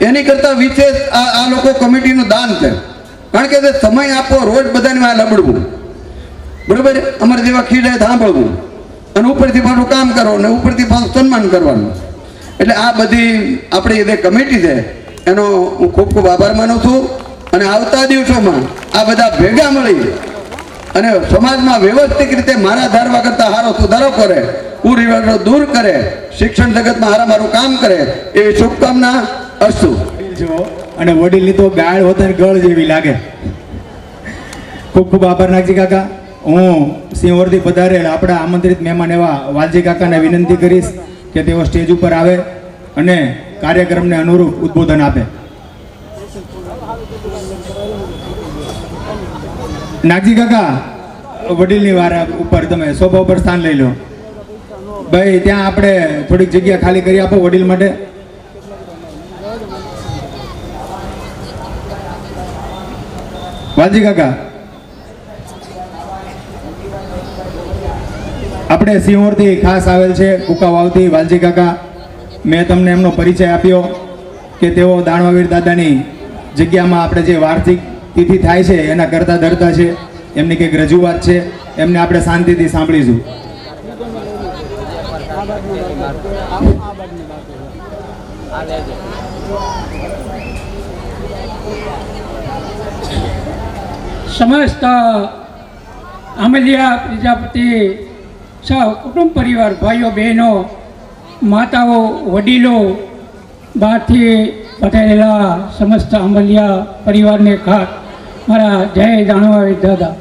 E: એની કરતાં વિશેષ આ લોકો કમિટીનું દાન છે. કારણ કે જે સમય આપો, રોજ બધાને આ લબડવું, બરાબર, અમારે જેવા ખીલે સાંભળવું, અને ઉપરથી પાછું કામ કરો અને ઉપરથી પાછું સન્માન કરવાનું. એટલે આ બધી આપણી જે કમિટી છે એનો હું ખૂબ ખૂબ આભાર માનું છું. અને આવતા દિવસોમાં આ બધા ભેગા મળી અને સમાજમાં વ્યવસ્થિત રીતે મારા ધારવા કરતાં સારો સુધારો કરે, કુરિવાજો દૂર કરે, શિક્ષણ જગતમાં મારું કામ કરે, એવી શુભકામના. અસ્તુ.
D: અને વડીલની તો ગાળ હોતા ગળ જેવી લાગે. ખૂબ ખૂબ આભાર નાગજી કાકા. હું સિંહોરથી પધારેલ આપણા આમંત્રિત મહેમાન એવા વાલજી કાકાને વિનંતી કરીશ કે તેઓ સ્ટેજ ઉપર આવે અને કાર્યક્રમને અનુરૂપ ઉદ્બોધન આપે. નાગજી કાકા, વડીલની વાર ઉપર તમે સોફા ઉપર સ્થાન લઈ લો. ભાઈ ત્યાં આપણે થોડીક જગ્યા ખાલી કરી આપો વડીલ માટે. વાલજી કાકા, આપણે સિંહોરથી ખાસ આવેલ છે કુકાવાવથી વાલજી કાકા. મેં તમને એમનો પરિચય આપ્યો કે તેઓ દાણવાવીર દાદાની જગ્યામાં આપણે જે વાર્ષિક તિથિ થાય છે એના કરતા ધરતા છે. એમની કંઈક રજૂઆત છે, એમને આપણે શાંતિથી સાંભળીશું.
F: સમસ્ત આમલિયા પ્રજાપતિ સહ કુટુંબ પરિવાર, ભાઈઓ બહેનો, માતાઓ, વડીલો, બહારથી પધારેલા સમસ્ત આમલિયા પરિવારને ખાસ મારા જય દાણવાવીર દાદા.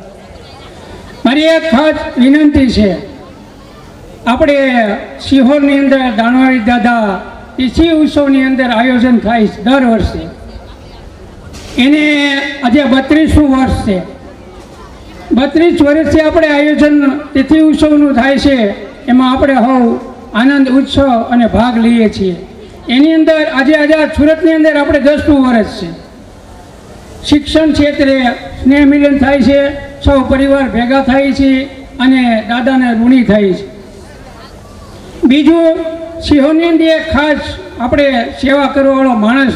F: મારી એક ખાસ વિનંતી છે. આપણે સિહોરની અંદર દાણવાવીર દાદા તિથિ ઉત્સવની અંદર આયોજન થાય છે દર વર્ષે. એને આજે 32મું વર્ષ છે. 32 વર્ષથી આપણે આયોજન તિથિ ઉત્સવનું થાય છે. એમાં આપણે હવ આનંદ ઉત્સવ અને ભાગ લઈએ છીએ. એની અંદર આજે સુરતની અંદર આપણે 10મું વર્ષ છે. શિક્ષણ ક્ષેત્રે સ્નેહ મિલન થાય છે, સૌ પરિવાર ભેગા થાય છે અને દાદાને ઋણી થાય છે. બીજું, સિંહોની અંદર ખાસ આપણે સેવા કરવાવાળો માણસ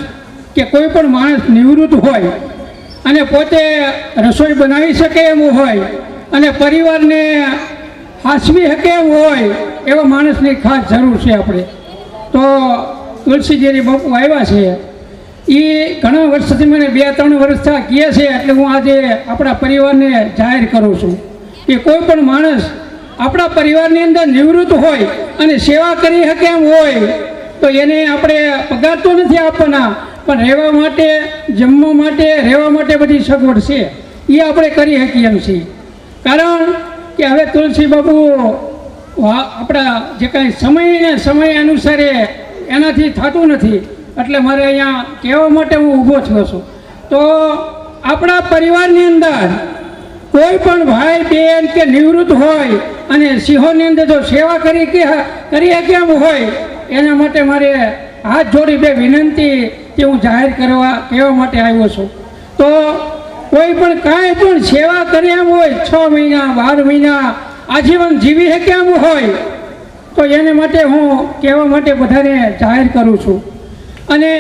F: કે કોઈ પણ માણસ નિવૃત્ત હોય અને પોતે રસોઈ બનાવી શકે એમ હોય અને પરિવારને હાંસવી શકે એમ હોય એવા માણસની ખાસ જરૂર છે આપણે. તો તુલસીગીરી બાપુ આવ્યા છે, એ ઘણા વર્ષથી મને 2-3 વર્ષ કહે છે. એટલે હું આજે આપણા પરિવારને જાહેર કરું છું કે કોઈ પણ માણસ આપણા પરિવારની અંદર નિવૃત્ત હોય અને સેવા કરી શકે એમ હોય તો એને આપણે પગાર તો નથી આપવાના, પણ રહેવા માટે, જમવા માટે, રહેવા માટે બધી સગવડ છે એ આપણે કરી શકીએ એમ છીએ. કારણ કે હવે તુલસી બાપુ આપણા જે કાંઈ સમય અનુસારે એનાથી થતું નથી. એટલે મારે અહીંયા કહેવા માટે હું ઊભો થયો છું. તો આપણા પરિવારની અંદર કોઈ પણ ભાઈ બહેન કે નિવૃત્ત હોય અને સિંહોની અંદર જો સેવા કરી કેમ હોય એના માટે મારે હાથ જોડી બે વિનંતી તે હું જાહેર કહેવા માટે આવ્યો છું. તો કોઈ પણ કાંઈ પણ સેવા કરે એમ હોય, 6 મહિના 12 મહિના આજીવન જીવી શકે એમ હોય, તો એને માટે હું કહેવા માટે બધાને જાહેર કરું છું. અને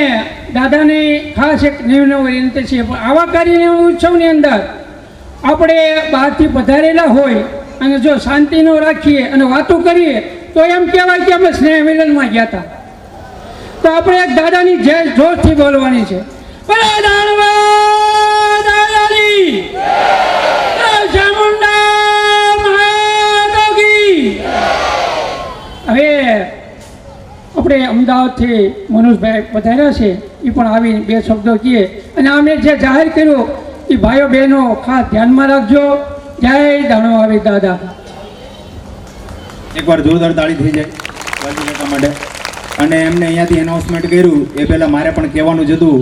F: દાદાની ખાસ એક નિર્ણય વિનંતી છે, આવા કાર્ય ઉત્સવની અંદર આપણે બહારથી પધારેલા હોય અને જો શાંતિ ન રાખીએ અને વાતો કરીએ તો એમ કહેવાય કે આપણે સ્નેહ મિલનમાં ગયા હતા. તો આપણે એક દાદાની જય જોરથી બોલવાની છે. બોલો દાનવા દાદાની જય, ચામુંડા મહારાજ કી. હવે આપણે અમદાવાદથી મનોજભાઈ પધાર્યા છે, એ પણ આવી 2 શબ્દો કહે. અને અમે જે જાહેર કર્યું એ ભાઈઓ બહેનો ખાસ ધ્યાનમાં રાખજો. જય દાણવાવી દાદા.
D: એકવાર જોરદાર તાળી થઈ જાય વાલજી કાકા માટે. અને એમને અહીંયાથી એનાઉન્સમેન્ટ કર્યું એ પહેલાં મારે પણ કહેવાનું જ હતું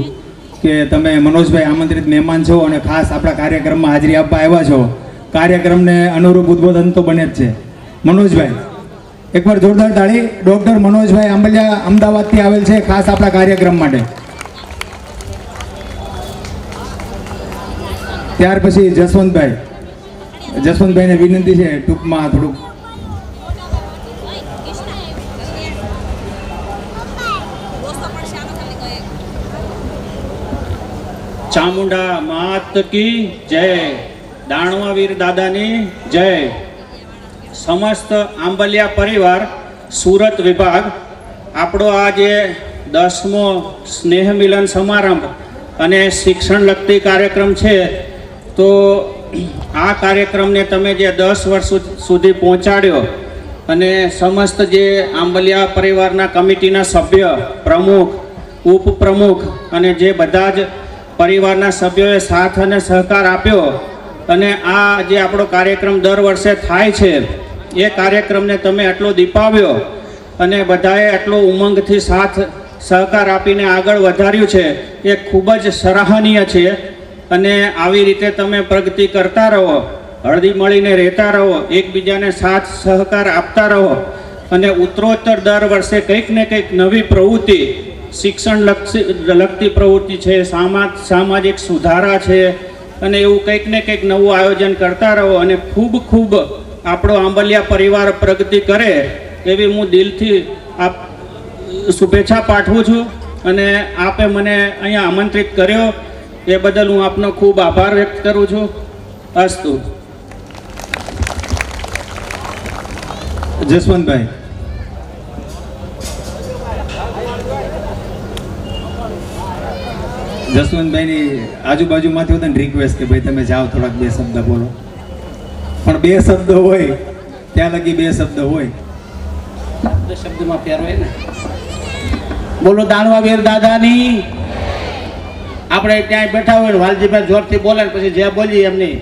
D: કે તમે મનોજભાઈ આમંત્રિત મહેમાન છો અને ખાસ આપણા કાર્યક્રમમાં હાજરી આપવા આવ્યા છો. કાર્યક્રમને અનુરૂપ ઉદ્બોધન તો બને જ છે. મનોજભાઈ, એકવાર જોરદાર તાળી. ડૉક્ટર મનોજભાઈ આંબલિયા અમદાવાદથી આવેલ છે ખાસ આપણા કાર્યક્રમ માટે. ત્યાર પછી જસવંતભાઈને વિનંતી છે ટૂંકમાં થોડુંક.
G: ચામુંડા માત કી જય, દાણવાવીર દાદાની જય. સમસ્ત આંબલિયા પરિવાર સુરત વિભાગ આપણો આ જે 10મો સ્નેહ મિલન સમારંભ અને શિક્ષણ લગતી કાર્યક્રમ છે, તો આ કાર્યક્રમને તમે જે 10 વર્ષ સુધી પહોંચાડ્યો અને સમસ્ત જે આંબલિયા પરિવારના કમિટીના સભ્ય, પ્રમુખ, ઉપપ્રમુખ અને જે બધા જ પરિવારના સભ્યોએ સાથ અને સહકાર આપ્યો અને આ જે આપણો કાર્યક્રમ દર વર્ષે થાય છે એ કાર્યક્રમને તમે આટલો દીપાવ્યો અને બધાએ આટલો ઉમંગથી સાથ સહકાર આપીને આગળ વધાર્યું છે, એ ખૂબ જ સરાહનીય છે. અને આવી રીતે તમે પ્રગતિ કરતા રહો, હળદી મળીને રહેતા રહો, એકબીજાને સાથ સહકાર આપતા રહો અને ઉત્તરોત્તર દર વર્ષે કંઈક ને કંઈક નવી પ્રવૃત્તિ, શિક્ષણ લગતી પ્રવૃત્તિ છે, સામાજિક સુધારા છે અને એવું કંઈક ને કંઈક નવું આયોજન કરતા રહો અને ખૂબ ખૂબ આપણો આંબલિયા પરિવાર પ્રગતિ કરે એવી હું દિલથી શુભેચ્છા પાઠવું છું. અને આપે મને અહીંયા આમંત્રિત કર્યો એ બદલ હું આપનો ખૂબ આભાર વ્યક્ત કરું છું. અસ્તુ.
D: જસવંતભાઈ, જસવંતભાઈની આજુબાજુમાંથી હોત ને રિક્વેસ્ટ કે ભાઈ તમે જાઓ થોડાક 2 શબ્દ બોલો, પણ 2 શબ્દ હોય ત્યાં લગી 2 શબ્દ હોય,
G: શબ્દમાં ફેર હોય ને. બોલો દાનવાવીર દાદાની. આપણે ત્યાં બેઠા હોય ને વાલજીભાઈ જોરથી બોલે પછી જે બોલીએ એમની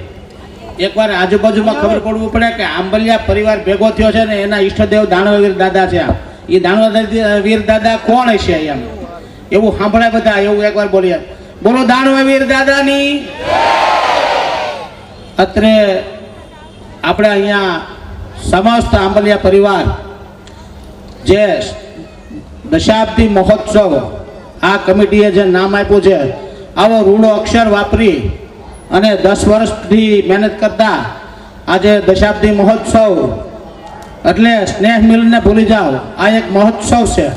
G: એકવાર આજુબાજુમાં ખબર પડવું પડે કે આંબલિયા પરિવાર ભેગો થયો છે ને એના ઈષ્ટદેવ દાનવાવીર દાદા છે. એ દાનવાવીર દાદા કોણ હશે એમ એવું સાંભળાય બધા, એવું એકવાર બોલીએ. બોલો દાનવાવીર દાદાની. અત્રે આપણે અહીંયા સમસ્ત આંબલિયા પરિવાર જે દશાબ્દી મહોત્સવ આ કમિટીએ જે નામ આપ્યું છે, આવો રૂડો અક્ષર વાપરી અને 10 વર્ષથી મહેનત કરતા આજે દશાબ્દી મહોત્સવ એટલે સ્નેહ મિલનને ભૂલી જાઓ, આ એક મહોત્સવ છે.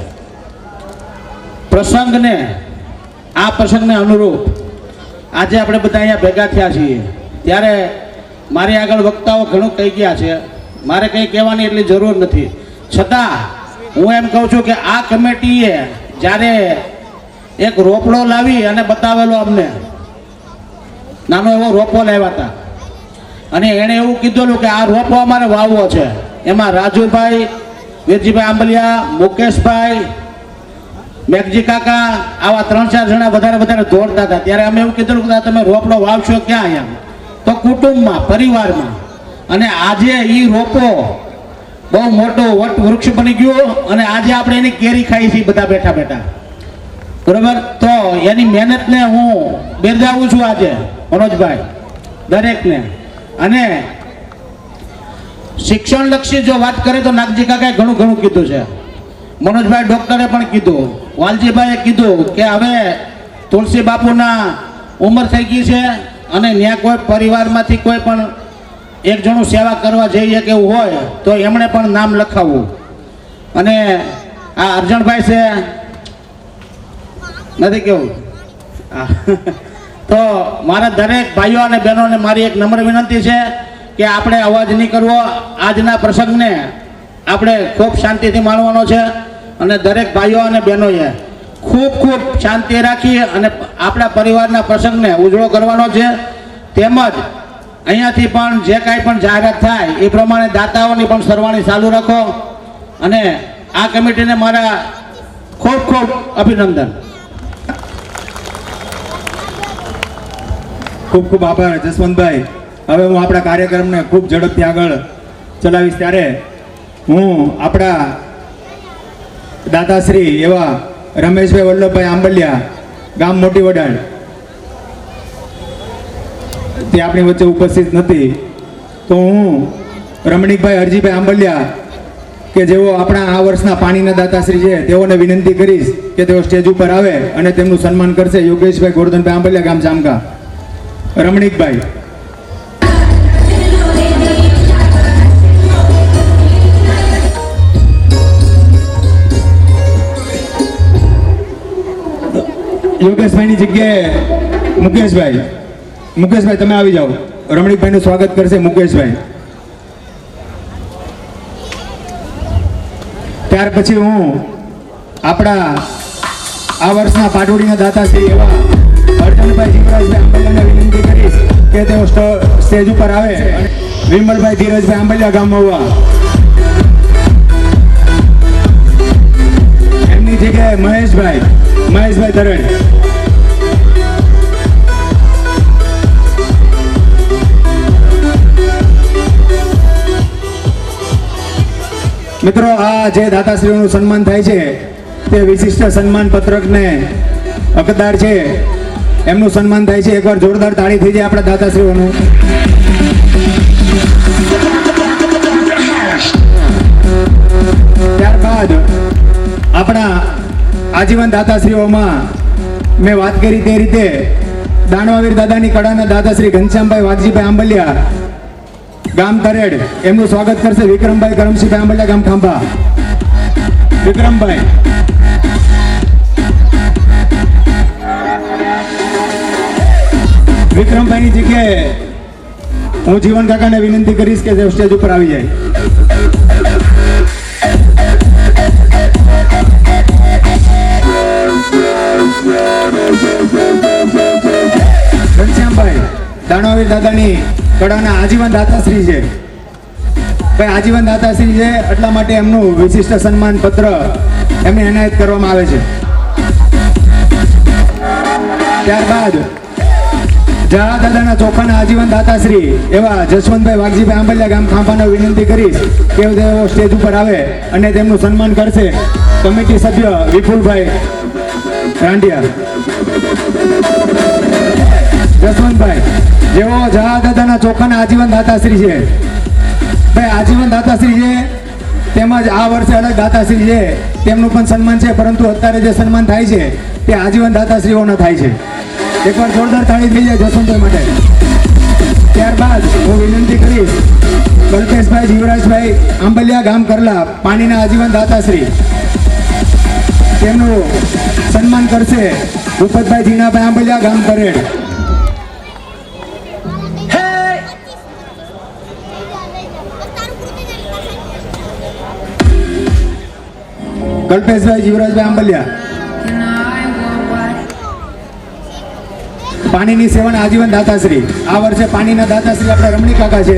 G: આ પ્રસંગને અનુરૂપ આજે આપણે બધા અહીંયા ભેગા થયા છીએ. ત્યારે મારી આગળ વક્તાઓ ઘણું કહી ગયા છે, મારે કંઈ કહેવાની એટલી જરૂર નથી. છતાં હું એમ કહું છું કે આ કમિટીએ જ્યારે એક રોપડો લાવી અને બતાવેલો, અમને નાનો એવો રોપો લાવ્યા હતા અને એણે એવું કીધેલું કે આ રોપો અમારે વાવવો છે. એમાં રાજુભાઈ, વીરજીભાઈ આંબલિયા, મુકેશભાઈ, મેઘજી કાકા આવા 3-4 જણા વધારે દોડતા હતા. ત્યારે અમે એવું કીધેલું કે તમે રોપડો વાવશો ક્યાં? એમ તો કુટુંબમાં, પરિવારમાં. અને આજે એ રોપો બહુ મોટો વટ વૃક્ષ બની ગયો અને આજે આપણે એની કેરી ખાઈ છીએ બધા બેઠા બેઠા, બરોબર? તો એની મહેનતને હું બિરદાવું છું આજે મનોજભાઈ દરેકને. અને શિક્ષણલક્ષી જો વાત કરે તો નાગજી કાકાએ ઘણું કીધું છે, મનોજભાઈ ડૉક્ટરે પણ કીધું
H: વાલજીભાઈએ કીધું કે હવે તુલસી બાપુના ઉંમર થઈ ગઈ છે અને ત્યાં કોઈ પરિવારમાંથી કોઈ પણ એક જણું સેવા કરવા જઈએ કે એવું હોય તો એમણે પણ નામ લખાવવું. અને આ અર્જણભાઈ છે નથી કેવું તો મારા દરેક ભાઈઓ અને બહેનોને મારી એક નમ્ર વિનંતી છે કે આપણે અવાજ નહીં કરવો. આજના પ્રસંગને આપણે ખૂબ શાંતિથી માણવાનો છે અને દરેક ભાઈઓ અને બહેનોએ ખૂબ ખૂબ શાંતિ રાખી અને આપણા પરિવારના પ્રસંગને ઉજળો કરવાનો છે. તેમજ અહીંયાથી પણ જે કાંઈ પણ જાહેરાત થાય એ પ્રમાણે દાતાઓની પણ સરવાણી ચાલુ રાખો. અને આ કમિટીને મારા ખૂબ ખૂબ અભિનંદન.
D: ખૂબ ખૂબ આભાર જસવંતભાઈ. હવે હું આપણા કાર્યક્રમને ખૂબ ઝડપથી આગળ ચલાવીશ. ત્યારે હું આપણા દાતાશ્રી એવા રમેશભાઈ વલ્લભભાઈ આંબલિયા, ગામ મોટી વડાળ, તે આપણી વચ્ચે ઉપસ્થિત નથી, તો હું રમણીકભાઈ હરજીભાઈ આંબલિયા કે જેઓ આપણા આ વર્ષના પાણીના દાતાશ્રી છે તેઓને વિનંતી કરીશ કે તેઓ સ્ટેજ ઉપર આવે અને તેમનું સન્માન કરશે. યોગેશભાઈ ગોરધનભાઈ આંબલિયા, ગામ જામકા. રમણીકભાઈ. યોગેશભાઈની જગ્યાએ મુકેશભાઈ. મુકેશભાઈ તમે આવી જાઓ. રમણીકભાઈનું સ્વાગત કરશે મુકેશભાઈ. ત્યાર પછી હું આપણા આ વર્ષના પાટોડીના દાતાશ્રી એવા અર્જનભાઈ જીવરાજભાઈ આંબલિયાને વિનંતી કરીશ કે તેઓ સ્ટેજ ઉપર આવે. વિમલભાઈ ધીરજભાઈ આંબલિયા, ગામ મહુવા. એમની જગ્યાએ મહેશભાઈ તરડ. મિત્રો, આ જે દાતાશ્રીઓનું સન્માન થાય છે તે વિશિષ્ટ સન્માન પત્રકને હકદાર છે, એમનું સન્માન થાય છે. એકવાર જોરદાર તાળી થઈ જાય આપણા દાતાશ્રીઓનું. ત્યારબાદ આપણા આજીવન દાતાશ્રીઓમાં મેં વાત કરી તે રીતે દાનવાવીર દાદાની કળાના દાતાશ્રી ઘનશ્યામભાઈ વાઘજીભાઈ આંબલિયા, ગામ તરેડ, એમનું સ્વાગત કરશે વિક્રમભાઈ કરમસિંહભાઈ આંબલિયા, ગામ ખાંભા. વિક્રમભાઈ. વિક્રમભાઈની જગ્યાએ હું જીવન કાકાને વિનંતી કરીશ કે તેઓ સ્ટેજ ઉપર આવી જાય. ઘનશ્યામભાઈ દાનવાવીર દાદાની કળાના આજીવન દાતાશ્રી છે. ભાઈ આજીવન દાતાશ્રી છે એટલા માટે એમનું વિશિષ્ટ સન્માન પત્ર એમને એનાયત કરવામાં આવે છે. ત્યારબાદ ઝાલા દાદાના ચોખાના આજીવન દાતાશ્રી એવા જસવંતભાઈ વાઘજીભાઈ આંબલિયા, ગામ ખાંભાને વિનંતી કરીશ કે તેઓ સ્ટેજ ઉપર આવે અને તેમનું સન્માન કરશે કમિટી સભ્ય વિપુલભાઈ રાંડિયા. જસવંતભાઈ જેઓ ઝાલા દાદાના ચોખાના આજીવન દાતાશ્રી છે. ભાઈ આજીવન દાતાશ્રી છે તેમજ આ વર્ષે અલગ દાતાશ્રી છે, તેમનું પણ સન્માન છે, પરંતુ અત્યારે જે સન્માન થાય છે તે આજીવન દાતાશ્રીઓના થાય છે. એકવાર જોરદાર તાળી થઈ જાય જસવંતભાઈ માટે. ત્યારબાદ હું વિનંતી કરીશ કલ્પેશભાઈ જીવરાજભાઈ આંબલિયા, ગામ કરલા, પાણીના આજીવન દાતાશ્રી, તેમનું સન્માન કરશે ભૂપતભાઈ જીણાભાઈ આંબલિયા, ગામ પરેડ. કલ્પેશભાઈ જીવરાજભાઈ આંબલિયા, પાણીની સેવાના આજીવન દાતાશ્રી. આ વર્ષે પાણીના દાતાશ્રી આપણા રમણી કાકા છે,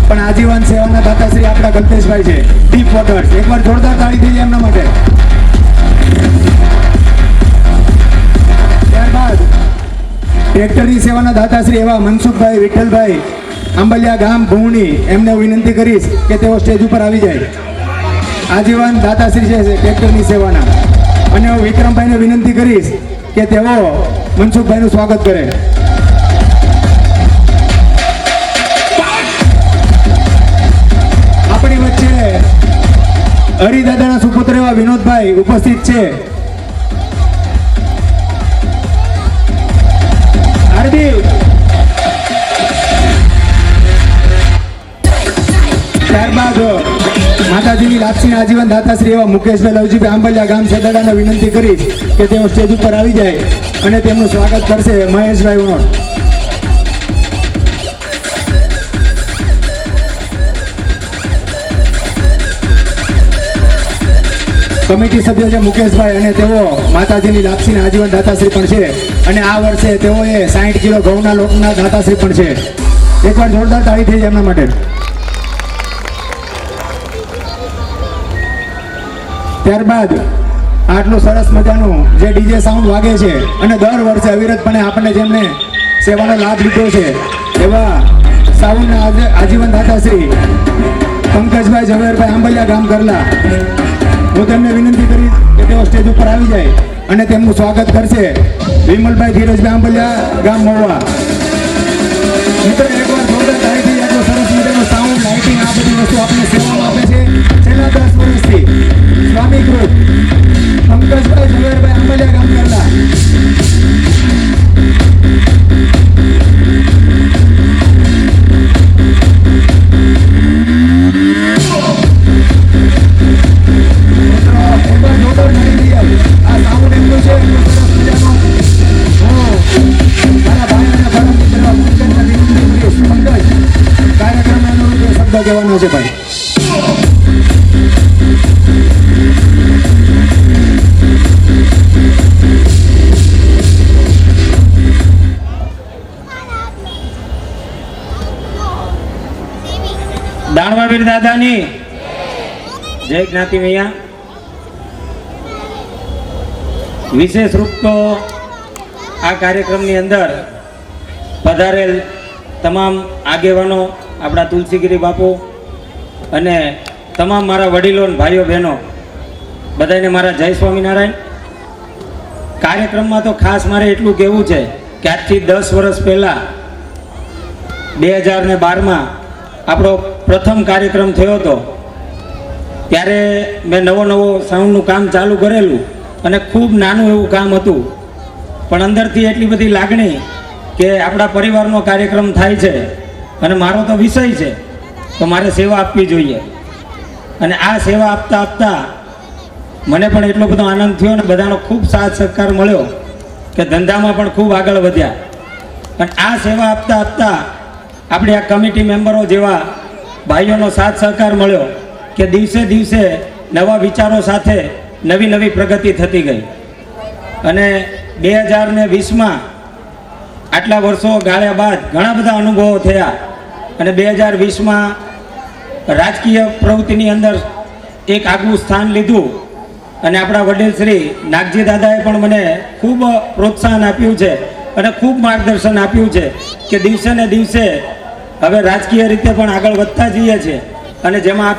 D: પણ આજીવન સેવાના દાતાશ્રી આપણા કલ્પેશભાઈ છે, ડીપ વોટર્સ. એકવાર જોરદાર તાળી થઈ જાય એમના માટે. ત્યારબાદ ટ્રેક્ટરની સેવાના દાતાશ્રી એવા મનસુખભાઈ વિઠ્ઠલભાઈ આંબલિયા, ગામ ભૂણી, એમને વિનંતી કરીશ કે તેઓ સ્ટેજ ઉપર આવી જાય. આજીવન દાતાશ્રી છે ટ્રેક્ટરની સેવાના. અને હું વિક્રમભાઈને વિનંતી કરીશ કે તેઓ મનસુખભાઈનું સ્વાગત કરે. આપણી વચ્ચે હરિદાદાના સુપુત્ર એવા વિનોદભાઈ ઉપસ્થિત છે. ત્યારબાદ માતાજીની લાપસીના આજીવન દાતાશ્રી એવા મુકેશભાઈ લવજીભાઈ આંબલિયા ગામ સેદાડાને વિનંતી કરી કે તેઓ સ્ટેજ ઉપર આવી જાય અને તેમનું સ્વાગત કરશે મહેશભાઈ ઉણોટ. કમિટી સભ્ય છે મુકેશભાઈ અને તેઓ માતાજીની લાપસીના આજીવન દાતાશ્રી પણ છે અને આ વર્ષે તેઓએ 60 કિલો ઘઉંના લોટના દાતાશ્રી પણ છે. એકવાર જોરદાર તાળી થઈ જાય એમના માટે. ત્યારબાદ આટલું સરસ મજાનું જે ડીજે સાઉન્ડ વાગે છે અને દર વર્ષે અવિરતપણે આપણને જેમને સેવાનો લાભ લીધો છે એવા સાઉન્ડના આજીવન દાતાશ્રી પંકજભાઈ ઝવેરભાઈ આંબલિયા ગામ ગરલા, હું તેમને વિનંતી કરી કે તેઓ સ્ટેજ ઉપર આવી જાય અને તેમનું સ્વાગત કરશે વિમલભાઈ ધીરજભાઈ આંબલિયા ગામ મહુવા. મિત્રો એકવાર જોરદાર તાળીથી આટલો સરસ મજાનો સાઉન્ડ લાઇટિંગ આ બધી વસ્તુ આપણે સેવામાં આપે છે છેલ્લા 10 વર્ષથી સ્વામી ગ્રુપ પંકજભાઈ ઝવેરભાઈ આંબલિયા ગામ ગરલા. કહેવાનો છે ભાઈ.
G: દાણવાવીર દાદાની જય જ્ઞાતિ મૈયા. વિશેષ રૂપ તો આ કાર્યક્રમની અંદર પધારેલ તમામ આગેવાનો, આપણા તુલસીગીરી બાપુ અને તમામ મારા વડીલો અને ભાઈઓ બહેનો બધાને મારા જય સ્વામિનારાયણ. કાર્યક્રમમાં તો ખાસ મારે એટલું કહેવું છે કે આજથી 10 વર્ષ પહેલાં 2012માં આપણો પ્રથમ કાર્યક્રમ થયો હતો ત્યારે મેં નવો સાઉન્ડનું કામ ચાલુ કરેલું અને ખૂબ નાનું એવું કામ હતું, પણ અંદરથી એટલી બધી લાગણી કે આપણા પરિવારનો કાર્યક્રમ થાય છે અને મારો તો વિષય છે તો મારે સેવા આપવી જોઈએ. અને આ સેવા આપતા આપતા મને પણ એટલો બધો આનંદ થયો અને બધાનો ખૂબ સાથ સહકાર મળ્યો કે ધંધામાં પણ ખૂબ આગળ વધ્યા. અને આ સેવા આપતા આપતા આપણે આ કમિટી મેમ્બરો જેવા ભાઈઓનો સાથ સહકાર મળ્યો કે દિવસે દિવસે નવા વિચારો સાથે નવી પ્રગતિ થતી ગઈ. અને 2020માં આટલા વર્ષો ગાળ્યા બાદ ઘણા બધા અનુભવો થયા અને 2020માં રાજકીય પ્રવૃત્તિની અંદર એક આગવું સ્થાન લીધું અને આપણા વડીલ શ્રી નાગજી દાદાએ પણ મને ખૂબ પ્રોત્સાહન આપ્યું છે અને ખૂબ માર્ગદર્શન આપ્યું છે કે દિવસે ને દિવસે હવે રાજકીય રીતે પણ આગળ વધતા જઈએ છીએ અને જેમાં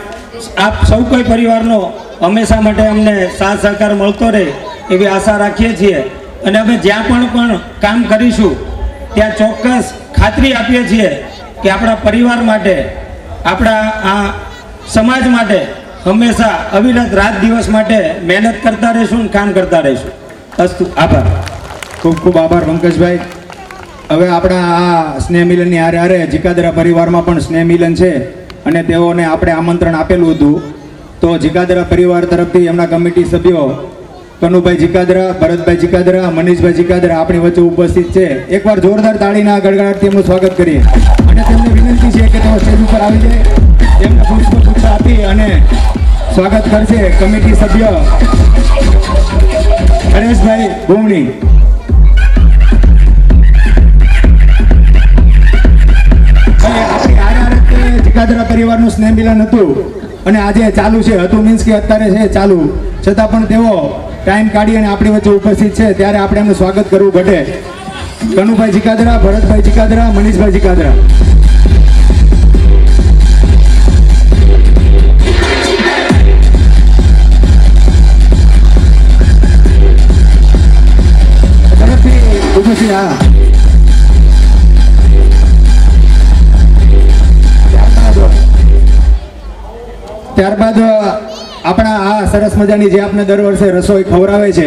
G: આપ સૌ કોઈ પરિવારનો હંમેશા માટે અમને સાથ સહકાર મળતો રહે એવી આશા રાખીએ છીએ. અને અમે જ્યાં પણ કામ કરીશું ત્યાં ચોક્કસ ખાતરી આપીએ છીએ કે આપણા પરિવાર માટે, આપણા આ સમાજ માટે હંમેશા અવિરત રાત દિવસ માટે મહેનત કરતા રહીશું, કામ કરતા રહીશું. અસ્તુ. આભાર.
D: ખૂબ ખૂબ આભાર પંકજભાઈ. હવે આપણા આ સ્નેહ મિલનની હારે જીકાદરા પરિવારમાં પણ સ્નેહ મિલન છે અને તેઓને આપણે આમંત્રણ આપેલું હતું. તો જીકાદરા પરિવાર તરફથી એમના કમિટી સભ્યો કનુભાઈ જીકાદરા, ભરતભાઈ જીકાદરા, મનીષભાઈ જીકાદરા આપણી વચ્ચે ઉપસ્થિત છે. એકવાર જોરદાર તાળીના ગડગડાટથી એમનું સ્વાગત કરીએ અને તેમને વિનંતી છે કે તેઓ સ્ટેજ ઉપર આવી જાય, તેમને પુષ્પ આપી અને સ્વાગત કરશે કમિટી સભ્ય હરેશભાઈ ભૂમણી. જીકાદરા પરિવારનું સ્નેહ મિલન હતું અને આજે ચાલુ છે, હતું મીન્સ કે અત્યારે છે ચાલુ, છતાં પણ તેઓ ટાઈમ કાઢી અને આપણી વચ્ચે ઉપસ્થિત છે ત્યારે આપણે એમનું સ્વાગત કરવું ઘટે. કનુભાઈ જીકાદરા, ભરતભાઈ જીકાદરા, મનીષભાઈ જીકાદરા. ત્યારબાદ આપણા આ સરસ મજાની જે આપણે દર વર્ષે રસોઈ ખવડાવે છે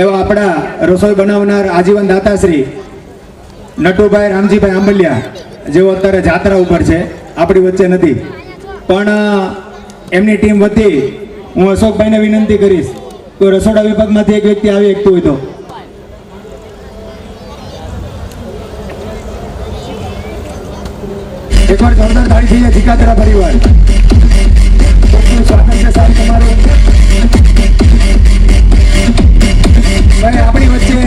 D: એવા આપણા રસોઈ બનાવનાર આજીવન દાતાશ્રી નટુભાઈ રામજીભાઈ આંબલિયા, જેઓ અત્યારે જાત્રા ઉપર છે, આપણી વચ્ચે નથી, પણ એમની ટીમ વતી હું અશોકભાઈને વિનંતી કરીશ કોઈ રસોડા વિભાગમાંથી એક વ્યક્તિ આવી શકતું હોય તો. એકવાર જોરદાર તાળી થઈ જાય જીકાતરા પરિવાર. સ્વાગત છે સાહેબ તમારું. ભાઈ આપણી વચ્ચે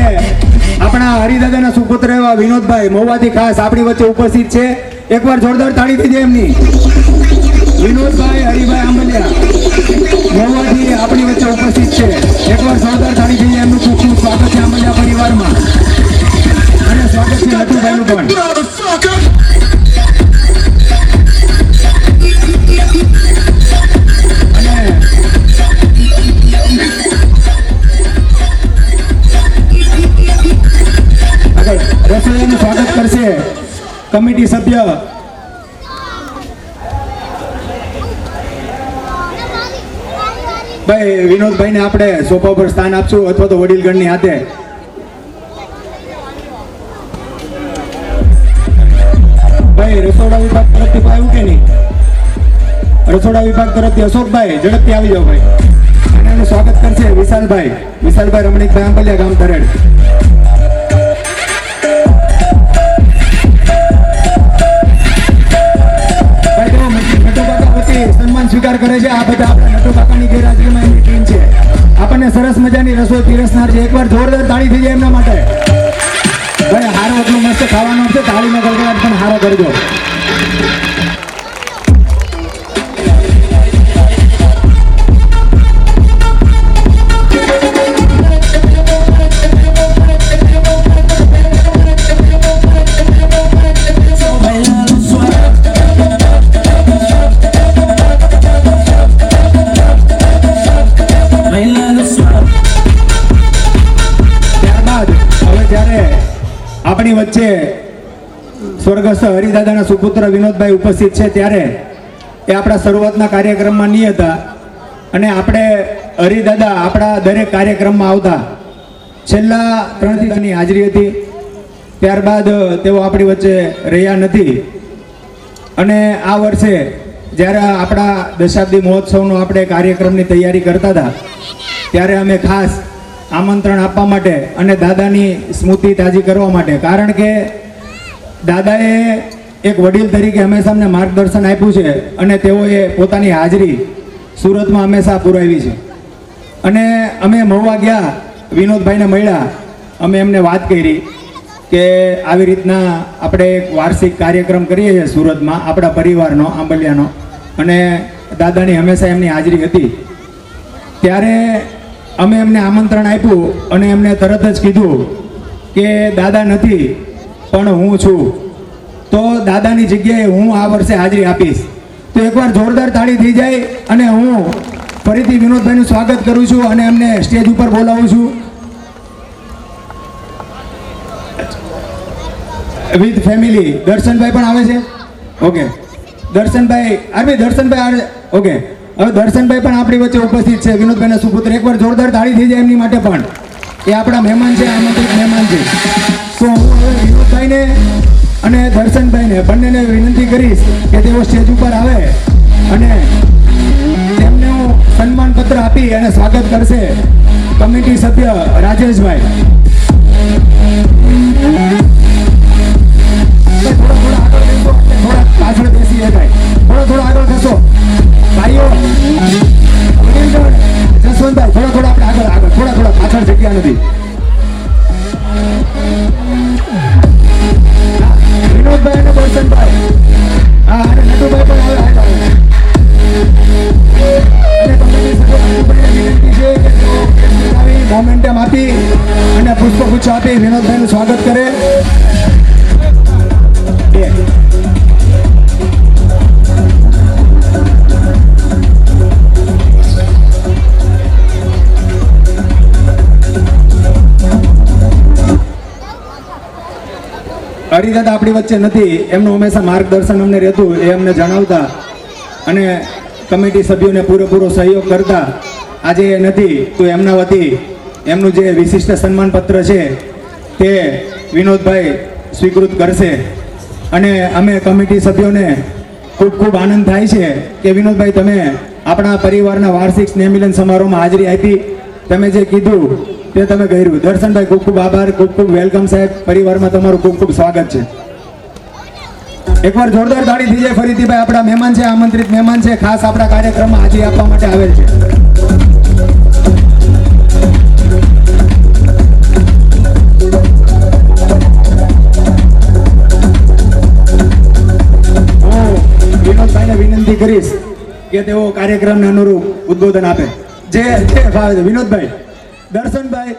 D: આપણા હરિદાદાના સુપુત્ર એવા વિનોદભાઈ મહુવાથી ખાસ આપણી વચ્ચે ઉપસ્થિત છે. એકવાર જોરદાર તાળી થઈ જાય એમની. વિનોદભાઈ હરિભાઈ આંબલિયા મહુવાથી આપણી વચ્ચે ઉપસ્થિત છે. એકવાર જોરદાર તાળી થઈ જાય એમનું ખૂબ ખૂબ સ્વાગત છે આંબલિયા પરિવારમાં. અને સ્વાગત છે લતુભાઈનું પણ. રસોઈયાનું સ્વાગત કરશે કમિટી સભ્ય ભાઈ વિનોદભાઈને આપણે સોફા પર સ્થાન આપશું અથવા તો વડીલગણની હાથે. ભાઈ રસોડા વિભાગ તરફથી આવ્યું કે નહીં? રસોડા વિભાગ તરફથી અશોકભાઈ ઝડપથી આવી જાઓ ભાઈ. અને એનું સ્વાગત કરશે વિશાલભાઈ રમણીકભાઈ આંબલિયા ગામ તરેડ. સન્માન સ્વીકાર કરે છે. આ બધા આપણા નટુ કાકાની ગેરહાજરીમાં એમની ટીમ છે. આપણને સરસ મજાની રસોઈ પીરસનાર છે. એકવાર જોરદાર તાળી થઈ જાય એમના માટે. ભાઈ હારો એટલું મસ્ત ખાવાનું છે. તાળીનો ગડગડાટ પણ હારો કરજો. આપણી વચ્ચે સ્વર્ગસ્થ હરિદાદાના સુપુત્ર વિનોદભાઈ ઉપસ્થિત છે ત્યારે એ આપણા શરૂઆતના કાર્યક્રમમાં નહીં હતા અને આપણે હરિદાદા આપણા દરેક કાર્યક્રમમાં આવતા. છેલ્લા 3 દિવસની હાજરી હતી. ત્યારબાદ તેઓ આપણી વચ્ચે રહ્યા નથી અને આ વર્ષે જ્યારે આપણા દશાબ્દી મહોત્સવનો આપણે કાર્યક્રમની તૈયારી કરતા હતા ત્યારે અમે ખાસ આમંત્રણ આપવા માટે અને દાદાની સ્મૃતિ તાજી કરવા માટે, કારણ કે દાદાએ એક વડીલ તરીકે હંમેશા અમને માર્ગદર્શન આપ્યું છે અને તેઓએ પોતાની હાજરી સુરતમાં હંમેશા પુરાવી છે. અને અમે મહુવા ગયા, વિનોદભાઈને મળ્યા, અમે એમને વાત કરી કે આવી રીતના આપણે એક વાર્ષિક કાર્યક્રમ કરીએ છીએ સુરતમાં આપણા પરિવારનો આંબલિયાનો, અને દાદાની હંમેશા એમની હાજરી હતી. ત્યારે અમે એમને આમંત્રણ આપ્યું અને એમને તરત જ કીધું કે દાદા નથી પણ હું છું, તો દાદાની જગ્યાએ હું આ વર્ષે હાજરી આપીશ. તો એકવાર જોરદાર તાળી થઈ જાય અને હું ફરીથી વિનોદભાઈનું સ્વાગત કરું છું અને એમને સ્ટેજ ઉપર બોલાવું છું વિથ ફેમિલી. દર્શનભાઈ પણ આવે છે. ઓકે દર્શનભાઈ ઓકે, હવે દર્શનભાઈ પણ આપણી વચ્ચે ઉપસ્થિત છે, વિનોદભાઈના સુપુત્ર. એકવાર જોરદાર તાળી થઈ જાય એમની માટે પણ. એ આપણા મહેમાન છે, આમંત્રિત મહેમાન છે. તો હું હવે વિનોદભાઈને અને દર્શનભાઈને બંનેને વિનંતી કરીશ કે તેઓ સ્ટેજ ઉપર આવે અને તેમને હું સન્માનપત્ર આપી અને સ્વાગત કરશે કમિટી સભ્ય રાજેશભાઈ. થોડા પાછળ બેસી જાય, થોડો આગળ ખસો ભાઈઓ. જસવંતભાઈ થોડા આપણે આગળ થોડા પાછળ જગ્યા નથી. વિનોદભાઈ અને દર્શનભાઈ, હા, અને નટુભાઈ પણ આવે. અને તમને વિનંતી છે કે તેઓ મોમેન્ટમ આપી અને પુષ્પગુચ્છ આપી વિનોદભાઈનું સ્વાગત કરે. હરિદાદા આપણી વચ્ચે નથી, એમનું હંમેશા માર્ગદર્શન અમને રહેતું, એ અમને જણાવતા અને કમિટી સભ્યોને પૂરેપૂરો સહયોગ કરતા. આજે એ નથી તો એમના વતી એમનું જે વિશિષ્ટ સન્માનપત્ર છે તે વિનોદભાઈ સ્વીકૃત કરશે અને અમે કમિટી સભ્યોને ખૂબ ખૂબ આનંદ થાય છે કે વિનોદભાઈ તમે આપણા પરિવારના વાર્ષિક સ્નેહ મિલન સમારોહમાં હાજરી આપી, તમે જે કીધું તે તમે કર્યું. દર્શનભાઈ ખૂબ ખૂબ આભાર, ખૂબ ખૂબ વેલકમ સાહેબ, પરિવારમાં તમારું ખૂબ ખૂબ સ્વાગત છે. એકવાર જોરદાર તાળી થઈ જાય ફરીથી. ભાઈ આપણા મહેમાન છે, આમંત્રિત મહેમાન છે, ખાસ આપણા કાર્યક્રમમાં હાજરી આપવા માટે આવેલ છે. વિનોદભાઈને વિનંતી કરીશ કે તેઓ કાર્યક્રમને અનુરૂપ ઉદ્બોધન આપે. જે ફાવે છે વિનોદભાઈ. દર્શનભાઈ